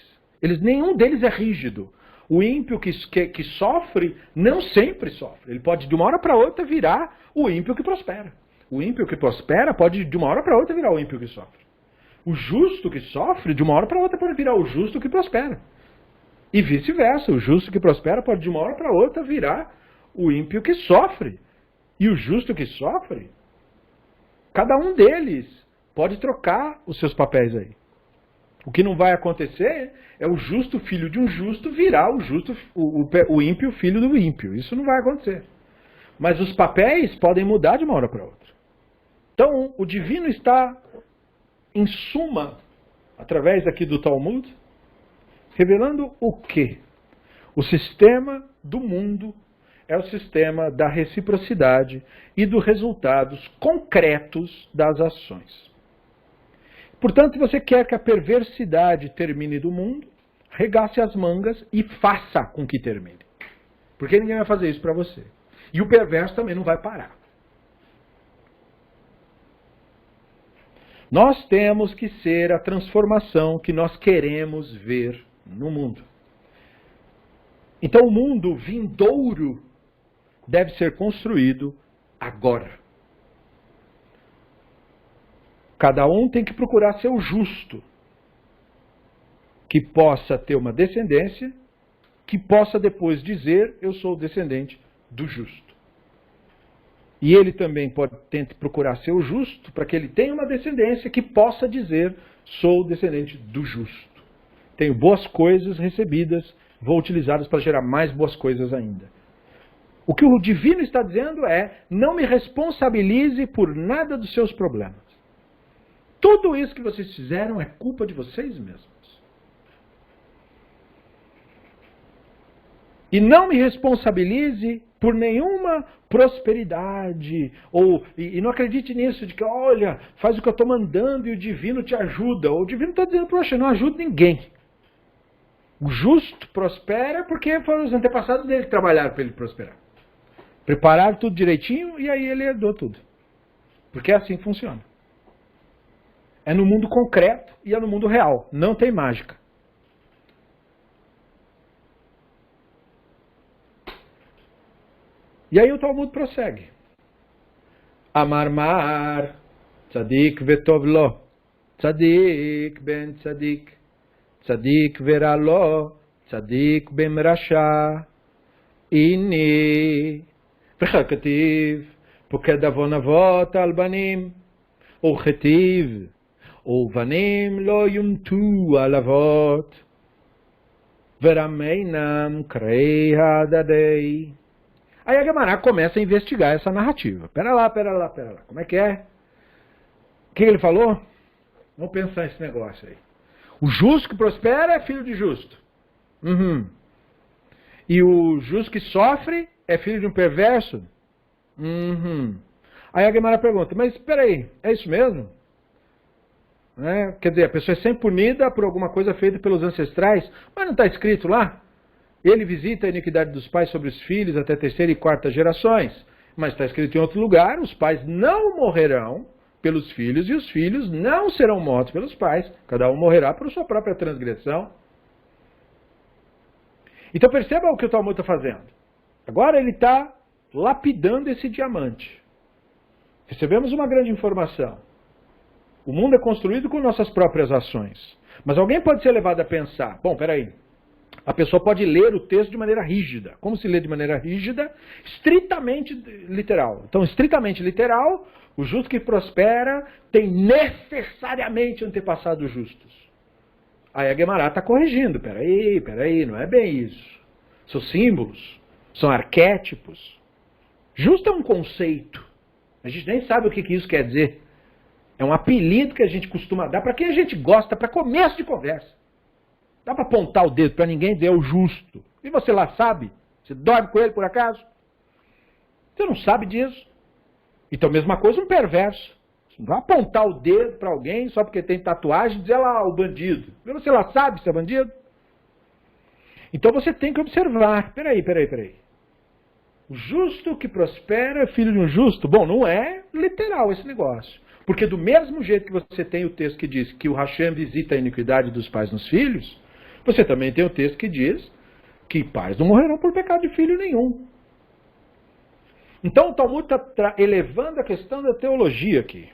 Nenhum deles é rígido. O ímpio que sofre não sempre sofre. Ele pode de uma hora para outra virar o ímpio que prospera. O ímpio que prospera pode de uma hora para outra virar o ímpio que sofre. O justo que sofre de uma hora para outra pode virar o justo que prospera. E vice-versa. O justo que prospera pode de uma hora para outra virar o ímpio que sofre. E o justo que sofre, cada um deles pode trocar os seus papéis aí. O que não vai acontecer é o justo filho de um justo virar o ímpio filho do ímpio. Isso não vai acontecer. Mas os papéis podem mudar de uma hora para outra. Então, o divino está, em suma, através aqui do Talmud, revelando o quê? O sistema do mundo é o sistema da reciprocidade e dos resultados concretos das ações. Portanto, se você quer que a perversidade termine do mundo, regace as mangas e faça com que termine. Porque ninguém vai fazer isso para você. E o perverso também não vai parar. Nós temos que ser a transformação que nós queremos ver no mundo. Então o mundo vindouro deve ser construído agora. Cada um tem que procurar ser o justo, que possa ter uma descendência, que possa depois dizer, eu sou descendente do justo. E ele também tente procurar ser o justo, para que ele tenha uma descendência que possa dizer, sou descendente do justo. Tenho boas coisas recebidas, vou utilizá-las para gerar mais boas coisas ainda. O que o divino está dizendo é, não me responsabilize por nada dos seus problemas. Tudo isso que vocês fizeram é culpa de vocês mesmos. E não me responsabilize por nenhuma prosperidade. E não acredite nisso, de que, olha, faz o que eu estou mandando e o divino te ajuda. O divino está dizendo, poxa, não ajuda ninguém. O justo prospera porque foram os antepassados dele que trabalharam para ele prosperar. Prepararam tudo direitinho e aí ele herdou tudo. Porque assim funciona. É no mundo concreto e é no mundo real. Não tem mágica. E aí o Talmud prossegue. Amar mar, tzadik vetov lo, tzadik ben tzadik, tzadik verá lo, tzadik ben rasha, inni, v'chakativ, poked avon avot al banim, ou chetiv, ou vanim lo yumtu al avot, verameinam krei hadadei. Aí a Guemará começa a investigar essa narrativa. Pera lá. Como é que é? O que ele falou? Vamos pensar nesse negócio aí. O justo que prospera é filho de justo. Uhum. E o justo que sofre é filho de um perverso? Uhum. Aí a Guemará pergunta, mas espera aí, é isso mesmo? né? Quer dizer, a pessoa é sempre punida por alguma coisa feita pelos ancestrais, mas não está escrito lá? Ele visita a iniquidade dos pais sobre os filhos até terceira e quarta gerações. Mas está escrito em outro lugar, os pais não morrerão pelos filhos e os filhos não serão mortos pelos pais. Cada um morrerá por sua própria transgressão. Então perceba o que o Talmud está fazendo. Agora ele está lapidando esse diamante. Recebemos uma grande informação. O mundo é construído com nossas próprias ações. Mas alguém pode ser levado a pensar, bom, peraí, a pessoa pode ler o texto de maneira rígida. Como se lê de maneira rígida? Estritamente literal. Então, estritamente literal, o justo que prospera tem necessariamente antepassados justos. Aí a Guemará está corrigindo. Peraí, não é bem isso. São símbolos, são arquétipos. Justo é um conceito. A gente nem sabe o que isso quer dizer. É um apelido que a gente costuma dar para quem a gente gosta, para começo de conversa. Dá para apontar o dedo para ninguém dizer o justo. E você lá sabe? Você dorme com ele por acaso? Você não sabe disso. Então, mesma coisa um perverso. Você não vai apontar o dedo para alguém só porque tem tatuagem e dizer lá o bandido. E você lá sabe se é bandido? Então você tem que observar. Peraí. O justo que prospera é filho de um justo? Bom, não é literal esse negócio. Porque do mesmo jeito que você tem o texto que diz que o Hashem visita a iniquidade dos pais nos filhos, você também tem o texto que diz que pais não morrerão por pecado de filho nenhum. Então o Talmud está elevando a questão da teologia aqui.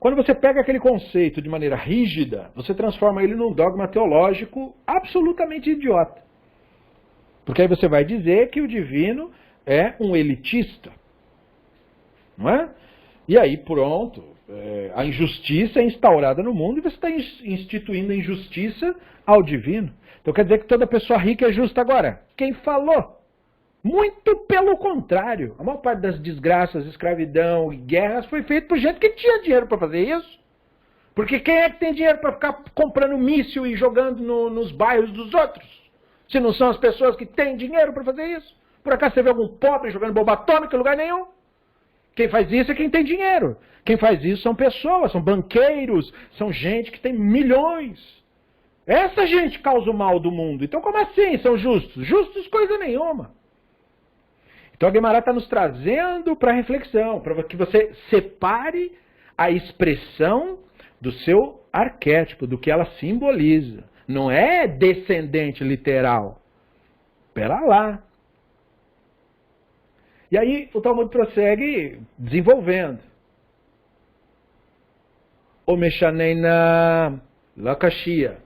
Quando você pega aquele conceito de maneira rígida, você transforma ele num dogma teológico absolutamente idiota. Porque aí você vai dizer que o divino é um elitista. Não é? E aí pronto, a injustiça é instaurada no mundo e você está instituindo a injustiça ao divino. Então quer dizer que toda pessoa rica é justa agora? Quem falou? Muito pelo contrário. A maior parte das desgraças, escravidão e guerras foi feita por gente que tinha dinheiro para fazer isso. Porque quem é que tem dinheiro para ficar comprando míssil e jogando nos bairros dos outros? Se não são as pessoas que têm dinheiro para fazer isso. Por acaso você vê algum pobre jogando bomba atômica em lugar nenhum? Quem faz isso é quem tem dinheiro. Quem faz isso são pessoas, são banqueiros, são gente que tem milhões. Essa gente causa o mal do mundo. Então como assim são justos? Justos coisa nenhuma. Então a Guemará está nos trazendo para reflexão, para que você separe a expressão do seu arquétipo, do que ela simboliza. Não é descendente literal. Pera lá. E aí o Talmud prossegue desenvolvendo. O Meshaneina Lakashia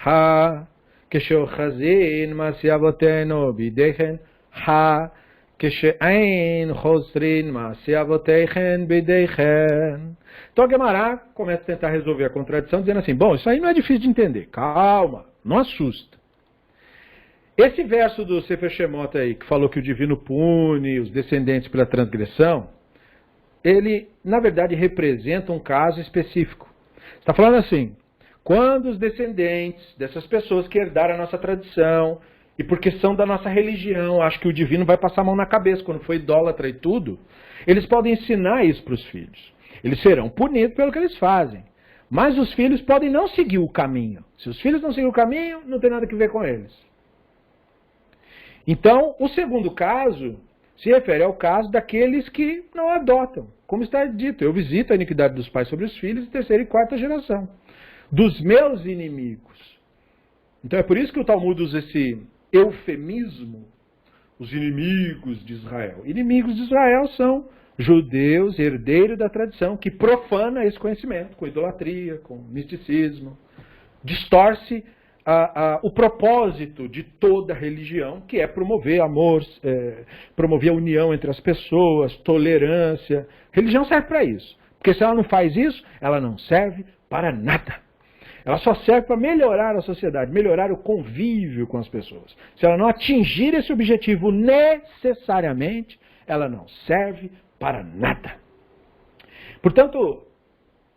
Ha Keshochazin Masiavoteno Bideichen Ha Keshein Chosrin Masiavoteichen Bideichen. Então a Guemará começa a tentar resolver a contradição dizendo assim, bom, isso aí não é difícil de entender. Calma, não assusta. Esse verso do Sefer Shemot aí, que falou que o divino pune os descendentes pela transgressão, ele, na verdade, representa um caso específico. Está falando assim, quando os descendentes dessas pessoas que herdaram a nossa tradição, e porque são da nossa religião, acham que o divino vai passar a mão na cabeça quando foi idólatra e tudo, eles podem ensinar isso para os filhos. Eles serão punidos pelo que eles fazem. Mas os filhos podem não seguir o caminho. Se os filhos não seguirem o caminho, não tem nada a ver com eles. Então, o segundo caso se refere ao caso daqueles que não adotam. Como está dito, eu visito a iniquidade dos pais sobre os filhos de terceira e quarta geração. Dos meus inimigos. Então é por isso que o Talmud usa esse eufemismo, os inimigos de Israel. Inimigos de Israel são judeus, herdeiros da tradição, que profana esse conhecimento, com idolatria, com misticismo, distorce o propósito de toda religião, que é promover amor, promover a união entre as pessoas, tolerância. Religião serve para isso. Porque se ela não faz isso, ela não serve para nada. Ela só serve para melhorar a sociedade, melhorar o convívio com as pessoas. Se ela não atingir esse objetivo necessariamente, ela não serve para nada. Portanto,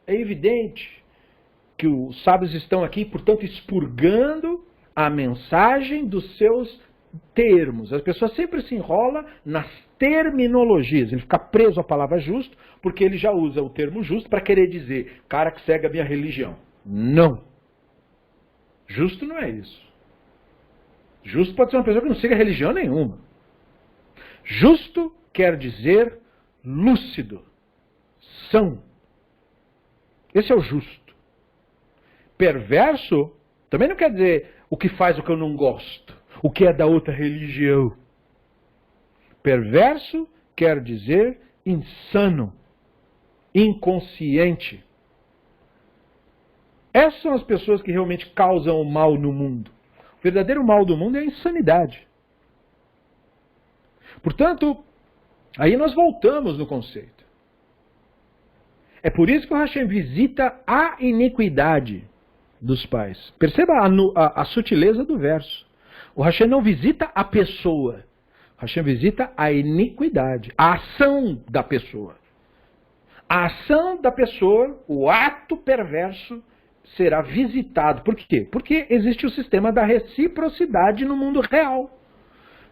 é evidente que os sábios estão aqui, portanto, expurgando a mensagem dos seus termos. As pessoas sempre se enrolam nas terminologias. Ele fica preso à palavra justo, porque ele já usa o termo justo para querer dizer, cara que segue a minha religião. Não. Justo não é isso. Justo pode ser uma pessoa que não siga religião nenhuma. Justo quer dizer lúcido, são. Esse é o justo. Perverso também não quer dizer o que faz o que eu não gosto, o que é da outra religião. Perverso quer dizer insano, inconsciente. Essas são as pessoas que realmente causam o mal no mundo. O verdadeiro mal do mundo é a insanidade. Portanto, aí nós voltamos no conceito. É por isso que o Hashem visita a iniquidade dos pais. Perceba a sutileza do verso. O Hashem não visita a pessoa. O Hashem visita a iniquidade, a ação da pessoa. A ação da pessoa, o ato perverso, será visitado. Por quê? Porque existe o sistema da reciprocidade no mundo real.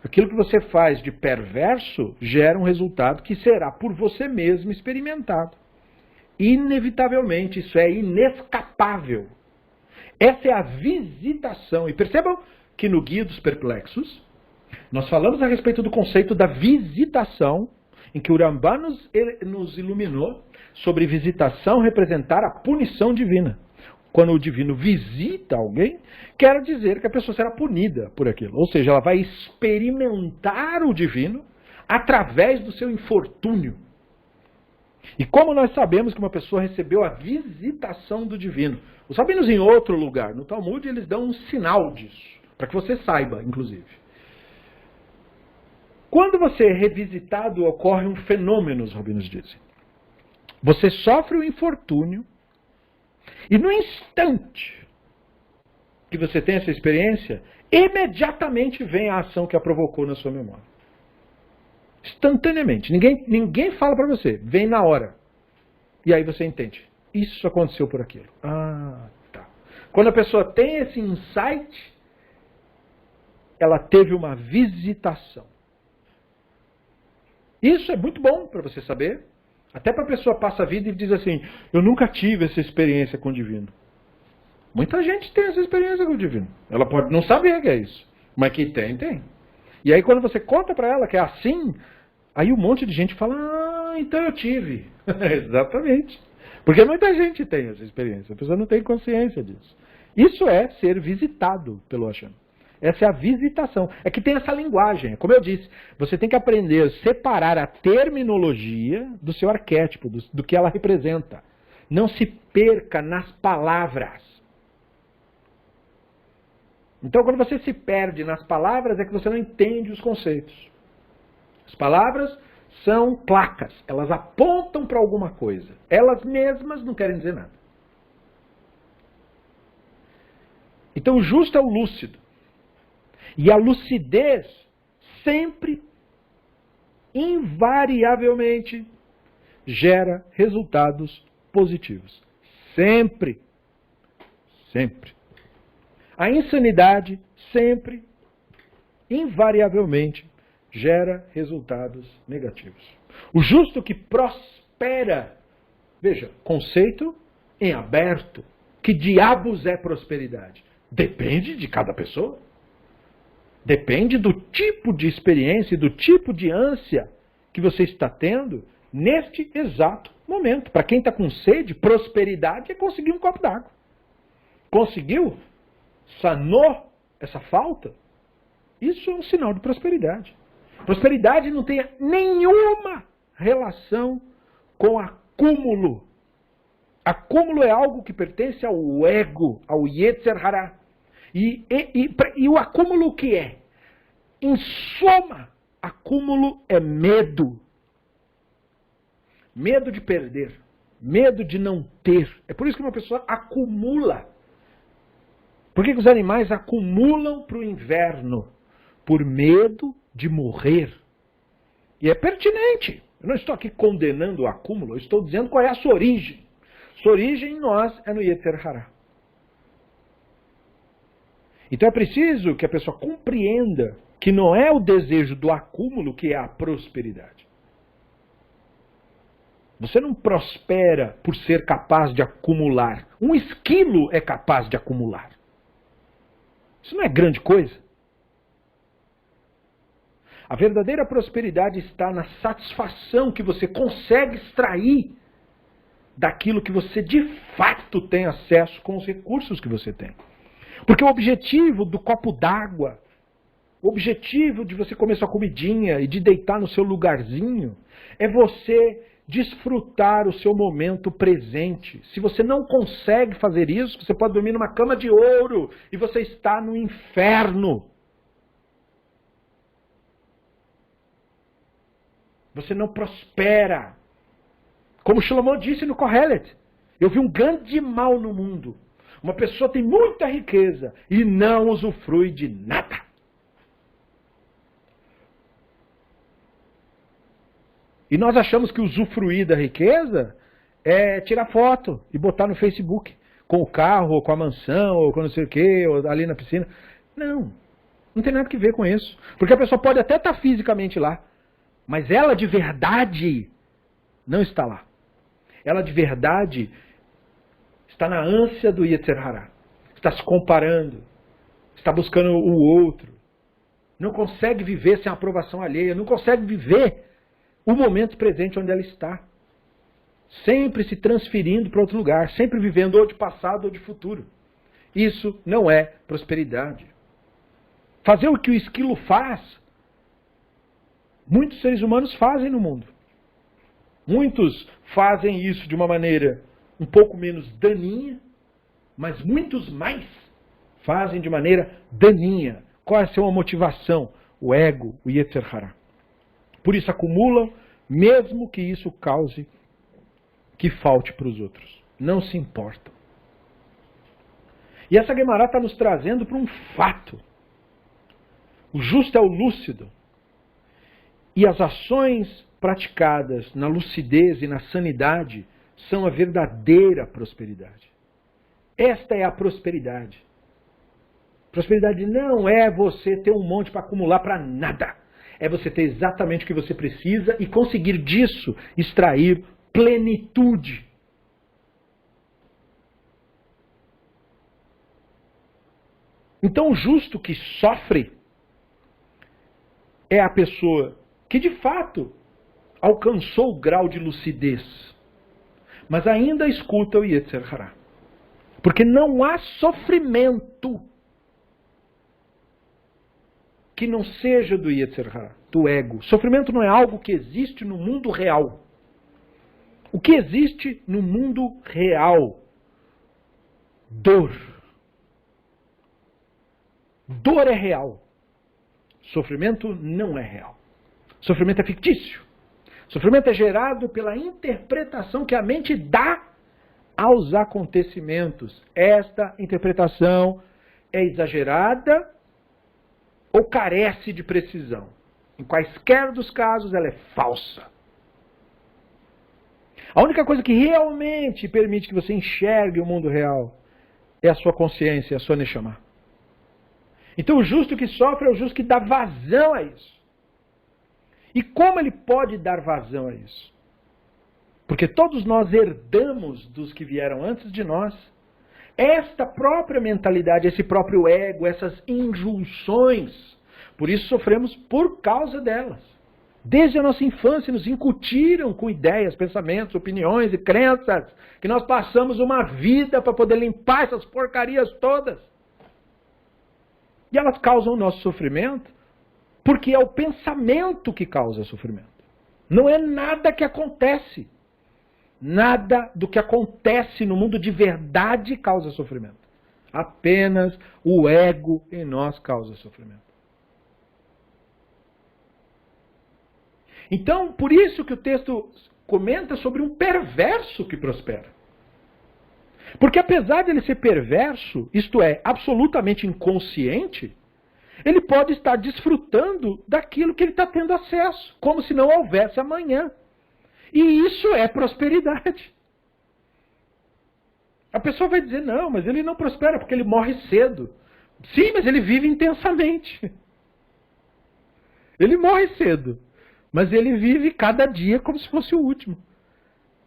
Aquilo que você faz de perverso gera um resultado que será por você mesmo experimentado. Inevitavelmente, isso é inescapável. Essa é a visitação. E percebam que no Guia dos Perplexos, nós falamos a respeito do conceito da visitação, em que o Rambam nos iluminou sobre visitação representar a punição divina. Quando o divino visita alguém, quer dizer que a pessoa será punida por aquilo. Ou seja, ela vai experimentar o divino através do seu infortúnio. E como nós sabemos que uma pessoa recebeu a visitação do divino? Os rabinos em outro lugar, no Talmud, eles dão um sinal disso, para que você saiba, inclusive. Quando você é revisitado, ocorre um fenômeno, os rabinos dizem. Você sofre o infortúnio, e no instante que você tem essa experiência, imediatamente vem a ação que a provocou na sua memória. Instantaneamente. Ninguém fala para você. Vem na hora. E aí você entende. Isso aconteceu por aquilo. Ah, tá. Quando a pessoa tem esse insight, ela teve uma visitação. Isso é muito bom para você saber. Até para a pessoa passa a vida e diz assim, eu nunca tive essa experiência com o divino. Muita gente tem essa experiência com o divino. Ela pode não saber que é isso. Mas que tem, tem. E aí quando você conta para ela que é assim, aí um monte de gente fala, ah, então eu tive. Exatamente. Porque muita gente tem essa experiência. A pessoa não tem consciência disso. Isso é ser visitado pelo Hashem. Essa é a visitação. É que tem essa linguagem. Como eu disse, você tem que aprender a separar a terminologia do seu arquétipo, do que ela representa. Não se perca nas palavras. Então, quando você se perde nas palavras, é que você não entende os conceitos. As palavras são placas. Elas apontam para alguma coisa. Elas mesmas não querem dizer nada. Então, o justo é o lúcido. E a lucidez sempre, invariavelmente, gera resultados positivos. Sempre. Sempre. A insanidade sempre, invariavelmente, gera resultados negativos. O justo que prospera, veja, conceito em aberto. Que diabos é prosperidade? Depende de cada pessoa. Depende do tipo de experiência e do tipo de ânsia que você está tendo neste exato momento. Para quem está com sede, prosperidade é conseguir um copo d'água. Conseguiu? Sanou essa falta? Isso é um sinal de prosperidade. Prosperidade não tem nenhuma relação com acúmulo. Acúmulo é algo que pertence ao ego, ao Yetzer Hara. E o acúmulo o que é? Em soma, acúmulo é medo. Medo de perder. Medo de não ter. É por isso que uma pessoa acumula. Por que os animais acumulam para o inverno? Por medo de morrer. E é pertinente. Eu não estou aqui condenando o acúmulo, eu estou dizendo qual é a sua origem. Sua origem em nós é no Yetzer Hara. Então é preciso que a pessoa compreenda que não é o desejo do acúmulo que é a prosperidade. Você não prospera por ser capaz de acumular. Um esquilo é capaz de acumular. Isso não é grande coisa. A verdadeira prosperidade está na satisfação que você consegue extrair daquilo que você de fato tem acesso com os recursos que você tem. Porque o objetivo do copo d'água, o objetivo de você comer sua comidinha e de deitar no seu lugarzinho, é você desfrutar o seu momento presente. Se você não consegue fazer isso, você pode dormir numa cama de ouro e você está no inferno. Você não prospera. Como Shlomo disse no Kohelet, eu vi um grande mal no mundo. Uma pessoa tem muita riqueza e não usufrui de nada. E nós achamos que usufruir da riqueza é tirar foto e botar no Facebook, com o carro, ou com a mansão, ou com não sei o quê, ou ali na piscina. Não, não tem nada a ver com isso. Porque a pessoa pode até estar fisicamente lá, mas ela de verdade não está lá. Ela de verdade está na ânsia do Yetzer Hará. Está se comparando, está buscando o outro. Não consegue viver sem a aprovação alheia, não consegue viver o momento presente onde ela está. Sempre se transferindo para outro lugar, sempre vivendo ou de passado ou de futuro. Isso não é prosperidade. Fazer o que o esquilo faz, muitos seres humanos fazem no mundo. Muitos fazem isso de uma maneira um pouco menos daninha, mas muitos mais fazem de maneira daninha. Qual é a sua motivação? O ego, o Yetzer Hará. Por isso acumulam, mesmo que isso cause que falte para os outros. Não se importam. E essa Guemará está nos trazendo para um fato. O justo é o lúcido. E as ações praticadas na lucidez e na sanidade são a verdadeira prosperidade. Esta é a prosperidade. Prosperidade não é você ter um monte para acumular para nada. É você ter exatamente o que você precisa e conseguir disso extrair plenitude. Então o justo que sofre é a pessoa que de fato alcançou o grau de lucidez, mas ainda escuta o Yetzer Hará. Porque não há sofrimento que não seja do Yetzer Hará, do ego. Sofrimento não é algo que existe no mundo real. O que existe no mundo real? Dor. Dor é real. Sofrimento não é real. Sofrimento é fictício. Sofrimento é gerado pela interpretação que a mente dá aos acontecimentos. Esta interpretação é exagerada ou carece de precisão. Em quaisquer dos casos, ela é falsa. A única coisa que realmente permite que você enxergue o mundo real é a sua consciência, a sua Neshama. Então o justo que sofre é o justo que dá vazão a isso. E como ele pode dar vazão a isso? Porque todos nós herdamos dos que vieram antes de nós esta própria mentalidade, esse próprio ego, essas injunções. Por isso sofremos por causa delas. Desde a nossa infância nos incutiram com ideias, pensamentos, opiniões e crenças que nós passamos uma vida para poder limpar essas porcarias todas. E elas causam o nosso sofrimento porque é o pensamento que causa sofrimento. Não é nada que acontece. Nada do que acontece no mundo de verdade causa sofrimento. Apenas o ego em nós causa sofrimento. Então, por isso que o texto comenta sobre um perverso que prospera. Porque apesar de ele ser perverso, isto é, absolutamente inconsciente, ele pode estar desfrutando daquilo que ele está tendo acesso, como se não houvesse amanhã. E isso é prosperidade. A pessoa vai dizer, não, mas ele não prospera porque ele morre cedo. Sim, mas ele vive intensamente. Ele morre cedo, mas ele vive cada dia como se fosse o último.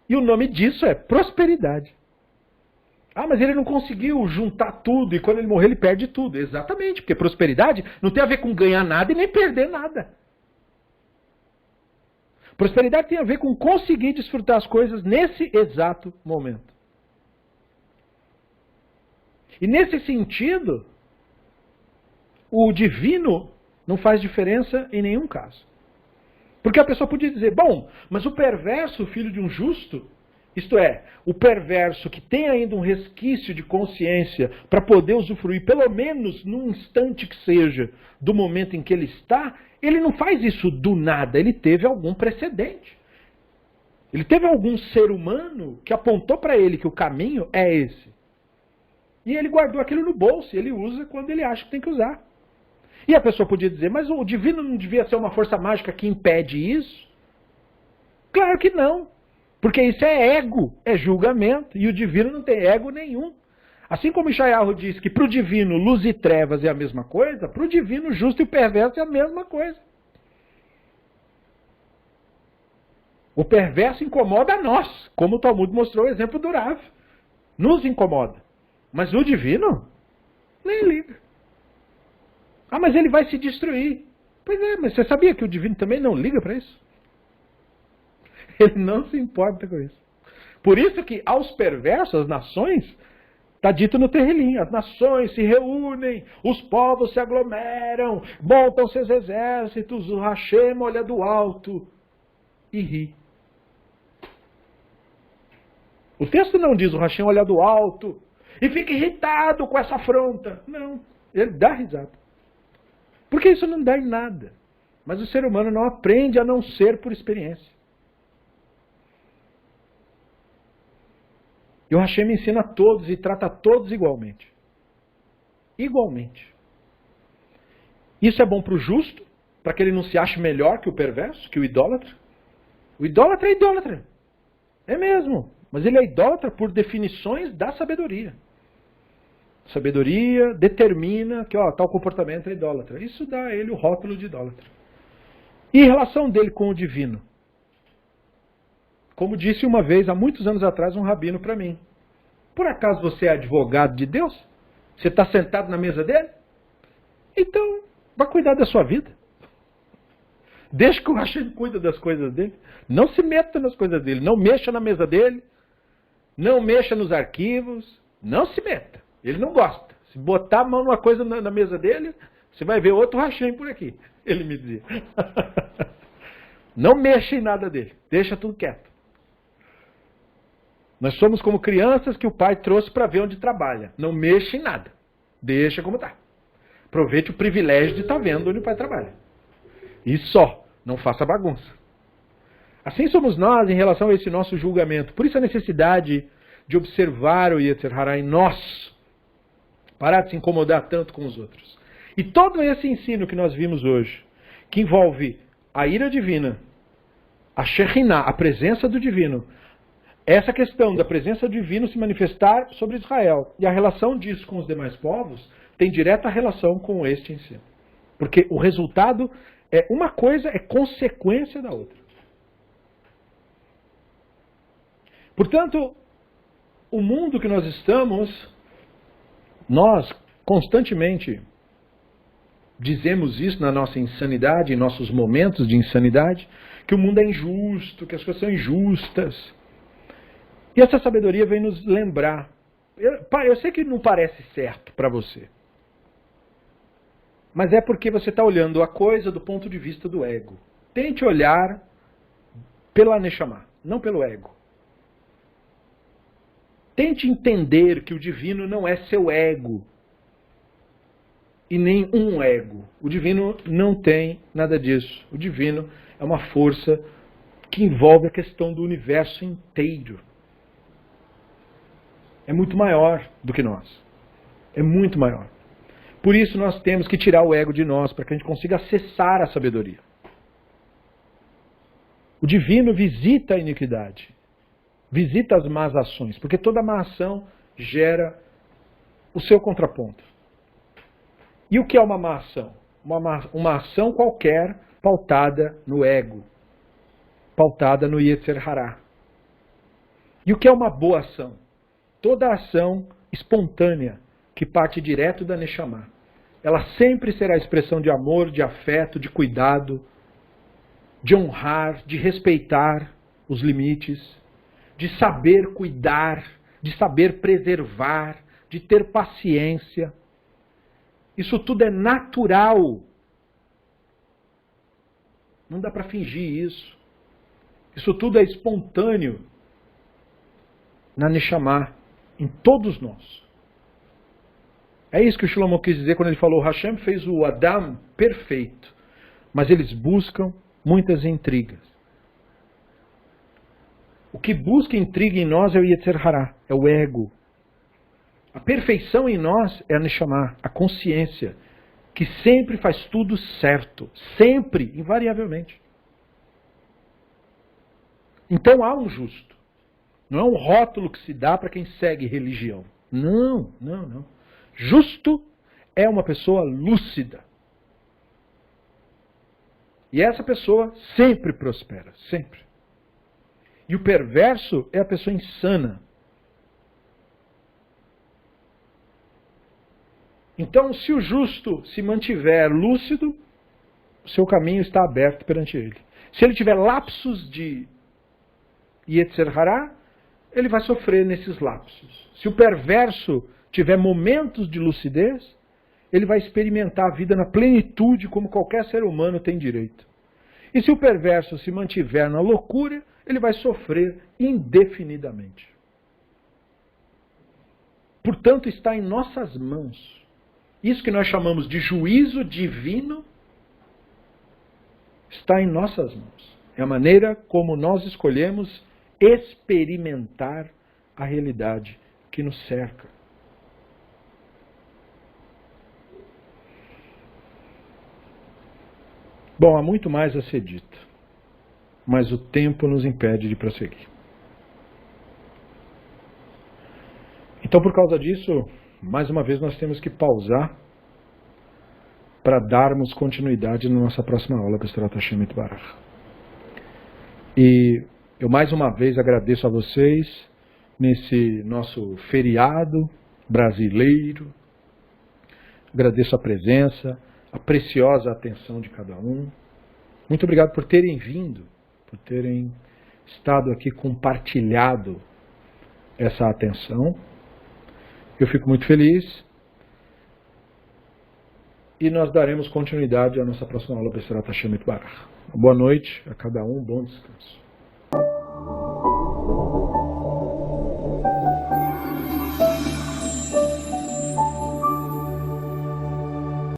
E o nome disso é prosperidade. Ah, mas ele não conseguiu juntar tudo e quando ele morrer ele perde tudo. Exatamente, porque prosperidade não tem a ver com ganhar nada e nem perder nada. Prosperidade tem a ver com conseguir desfrutar as coisas nesse exato momento. E nesse sentido, o divino não faz diferença em nenhum caso. Porque a pessoa podia dizer, bom, mas o perverso, o filho de um justo, isto é, o perverso que tem ainda um resquício de consciência para poder usufruir, pelo menos num instante que seja, do momento em que ele está, ele não faz isso do nada, ele teve algum precedente. Ele teve algum ser humano que apontou para ele que o caminho é esse. E ele guardou aquilo no bolso, e ele usa quando ele acha que tem que usar. E a pessoa podia dizer, mas o divino não devia ser uma força mágica que impede isso? Claro que não. Porque isso é ego, é julgamento, e o divino não tem ego nenhum. Assim como Shayahu diz que para o divino luz e trevas é a mesma coisa, para o divino justo e perverso é a mesma coisa. O perverso incomoda a nós, como o Talmud mostrou o exemplo do Rav. Nos incomoda. Mas o divino nem liga. Ah, mas ele vai se destruir. Pois é, mas você sabia que o divino também não liga para isso? Ele não se importa com isso. Por isso que aos perversos, as nações, está dito no Terrilim, as nações se reúnem, os povos se aglomeram, montam seus exércitos, o Hashem olha do alto e ri. O texto não diz o Hashem olha do alto e fica irritado com essa afronta. Não, ele dá risada. Porque isso não dá em nada. Mas o ser humano não aprende a não ser por experiência. E o Hashem ensina a todos e trata a todos igualmente. Igualmente. Isso é bom para o justo, para que ele não se ache melhor que o perverso, que o idólatra. O idólatra é idólatra. É mesmo. Mas ele é idólatra por definições da sabedoria. Sabedoria determina que tal comportamento é idólatra. Isso dá a ele o rótulo de idólatra. E em relação dele com o divino? Como disse uma vez, há muitos anos atrás, um rabino para mim. Por acaso você é advogado de Deus? Você está sentado na mesa dele? Então, vá cuidar da sua vida. Deixa que o Hashem cuida das coisas dele. Não se meta nas coisas dele. Não mexa na mesa dele. Não mexa nos arquivos. Não se meta. Ele não gosta. Se botar a mão numa coisa na mesa dele, você vai ver outro Hashem por aqui. Ele me dizia. Não mexa em nada dele. Deixa tudo quieto. Nós somos como crianças que o pai trouxe para ver onde trabalha. Não mexa em nada. Deixa como está. Aproveite o privilégio de estar vendo onde o pai trabalha. E só. Não faça bagunça. Assim somos nós em relação a esse nosso julgamento. Por isso a necessidade de observar o Yetzer Hara em nós. Parar de se incomodar tanto com os outros. E todo esse ensino que nós vimos hoje, que envolve a ira divina, a Shekhinah, a presença do divino, essa questão da presença do divino se manifestar sobre Israel e a relação disso com os demais povos tem direta relação com este ensino. Porque o resultado é uma coisa, é consequência da outra. Portanto, o mundo que nós estamos, nós constantemente dizemos isso na nossa insanidade, em nossos momentos de insanidade, que o mundo é injusto, que as coisas são injustas. E essa sabedoria vem nos lembrar. Eu sei que não parece certo para você. Mas é porque você está olhando a coisa do ponto de vista do ego. Tente olhar pela Neshama, não pelo ego. Tente entender que o divino não é seu ego. E nem um ego. O divino não tem nada disso. O divino é uma força que envolve a questão do universo inteiro. É muito maior do que nós. É muito maior. Por isso nós temos que tirar o ego de nós, para que a gente consiga acessar a sabedoria. O divino visita a iniquidade. Visita as más ações. Porque toda má ação gera o seu contraponto. E o que é uma má ação? uma ação qualquer pautada no ego, pautada no Yetzer Hará. E o que é uma boa ação? Toda ação espontânea que parte direto da Neshama. Ela sempre será a expressão de amor, de afeto, de cuidado, de honrar, de respeitar os limites, de saber cuidar, de saber preservar, de ter paciência. Isso tudo é natural. Não dá para fingir isso. Isso tudo é espontâneo na Neshama, em todos nós. É isso que o Shlomo quis dizer quando ele falou: Hashem fez o Adam perfeito, mas eles buscam muitas intrigas. O que busca intriga em nós é o Yetzer Hará, é o ego. A perfeição em nós é a Neshama, a consciência, que sempre faz tudo certo, sempre, invariavelmente. Então há um justo. Não é um rótulo que se dá para quem segue religião. Não, não, não. Justo é uma pessoa lúcida. E essa pessoa sempre prospera, sempre. E o perverso é a pessoa insana. Então, se o justo se mantiver lúcido, o seu caminho está aberto perante ele. Se ele tiver lapsos de Yetzer Hará, ele vai sofrer nesses lapsos. Se o perverso tiver momentos de lucidez, ele vai experimentar a vida na plenitude como qualquer ser humano tem direito. E se o perverso se mantiver na loucura, ele vai sofrer indefinidamente. Portanto, está em nossas mãos. Isso que nós chamamos de juízo divino está em nossas mãos. É a maneira como nós escolhemos experimentar a realidade que nos cerca. Bom, há muito mais a ser dito, mas o tempo nos impede de prosseguir. Então, por causa disso, mais uma vez nós temos que pausar para darmos continuidade na nossa próxima aula, B'ezrat Hashem Yitbarach. E eu mais uma vez agradeço a vocês nesse nosso feriado brasileiro. Agradeço a presença, a preciosa atenção de cada um. Muito obrigado por terem vindo, por terem estado aqui compartilhado essa atenção. Eu fico muito feliz. E nós daremos continuidade à nossa próxima aula, B'ezrat Hashem Yitbarach. Boa noite a cada um, bom descanso.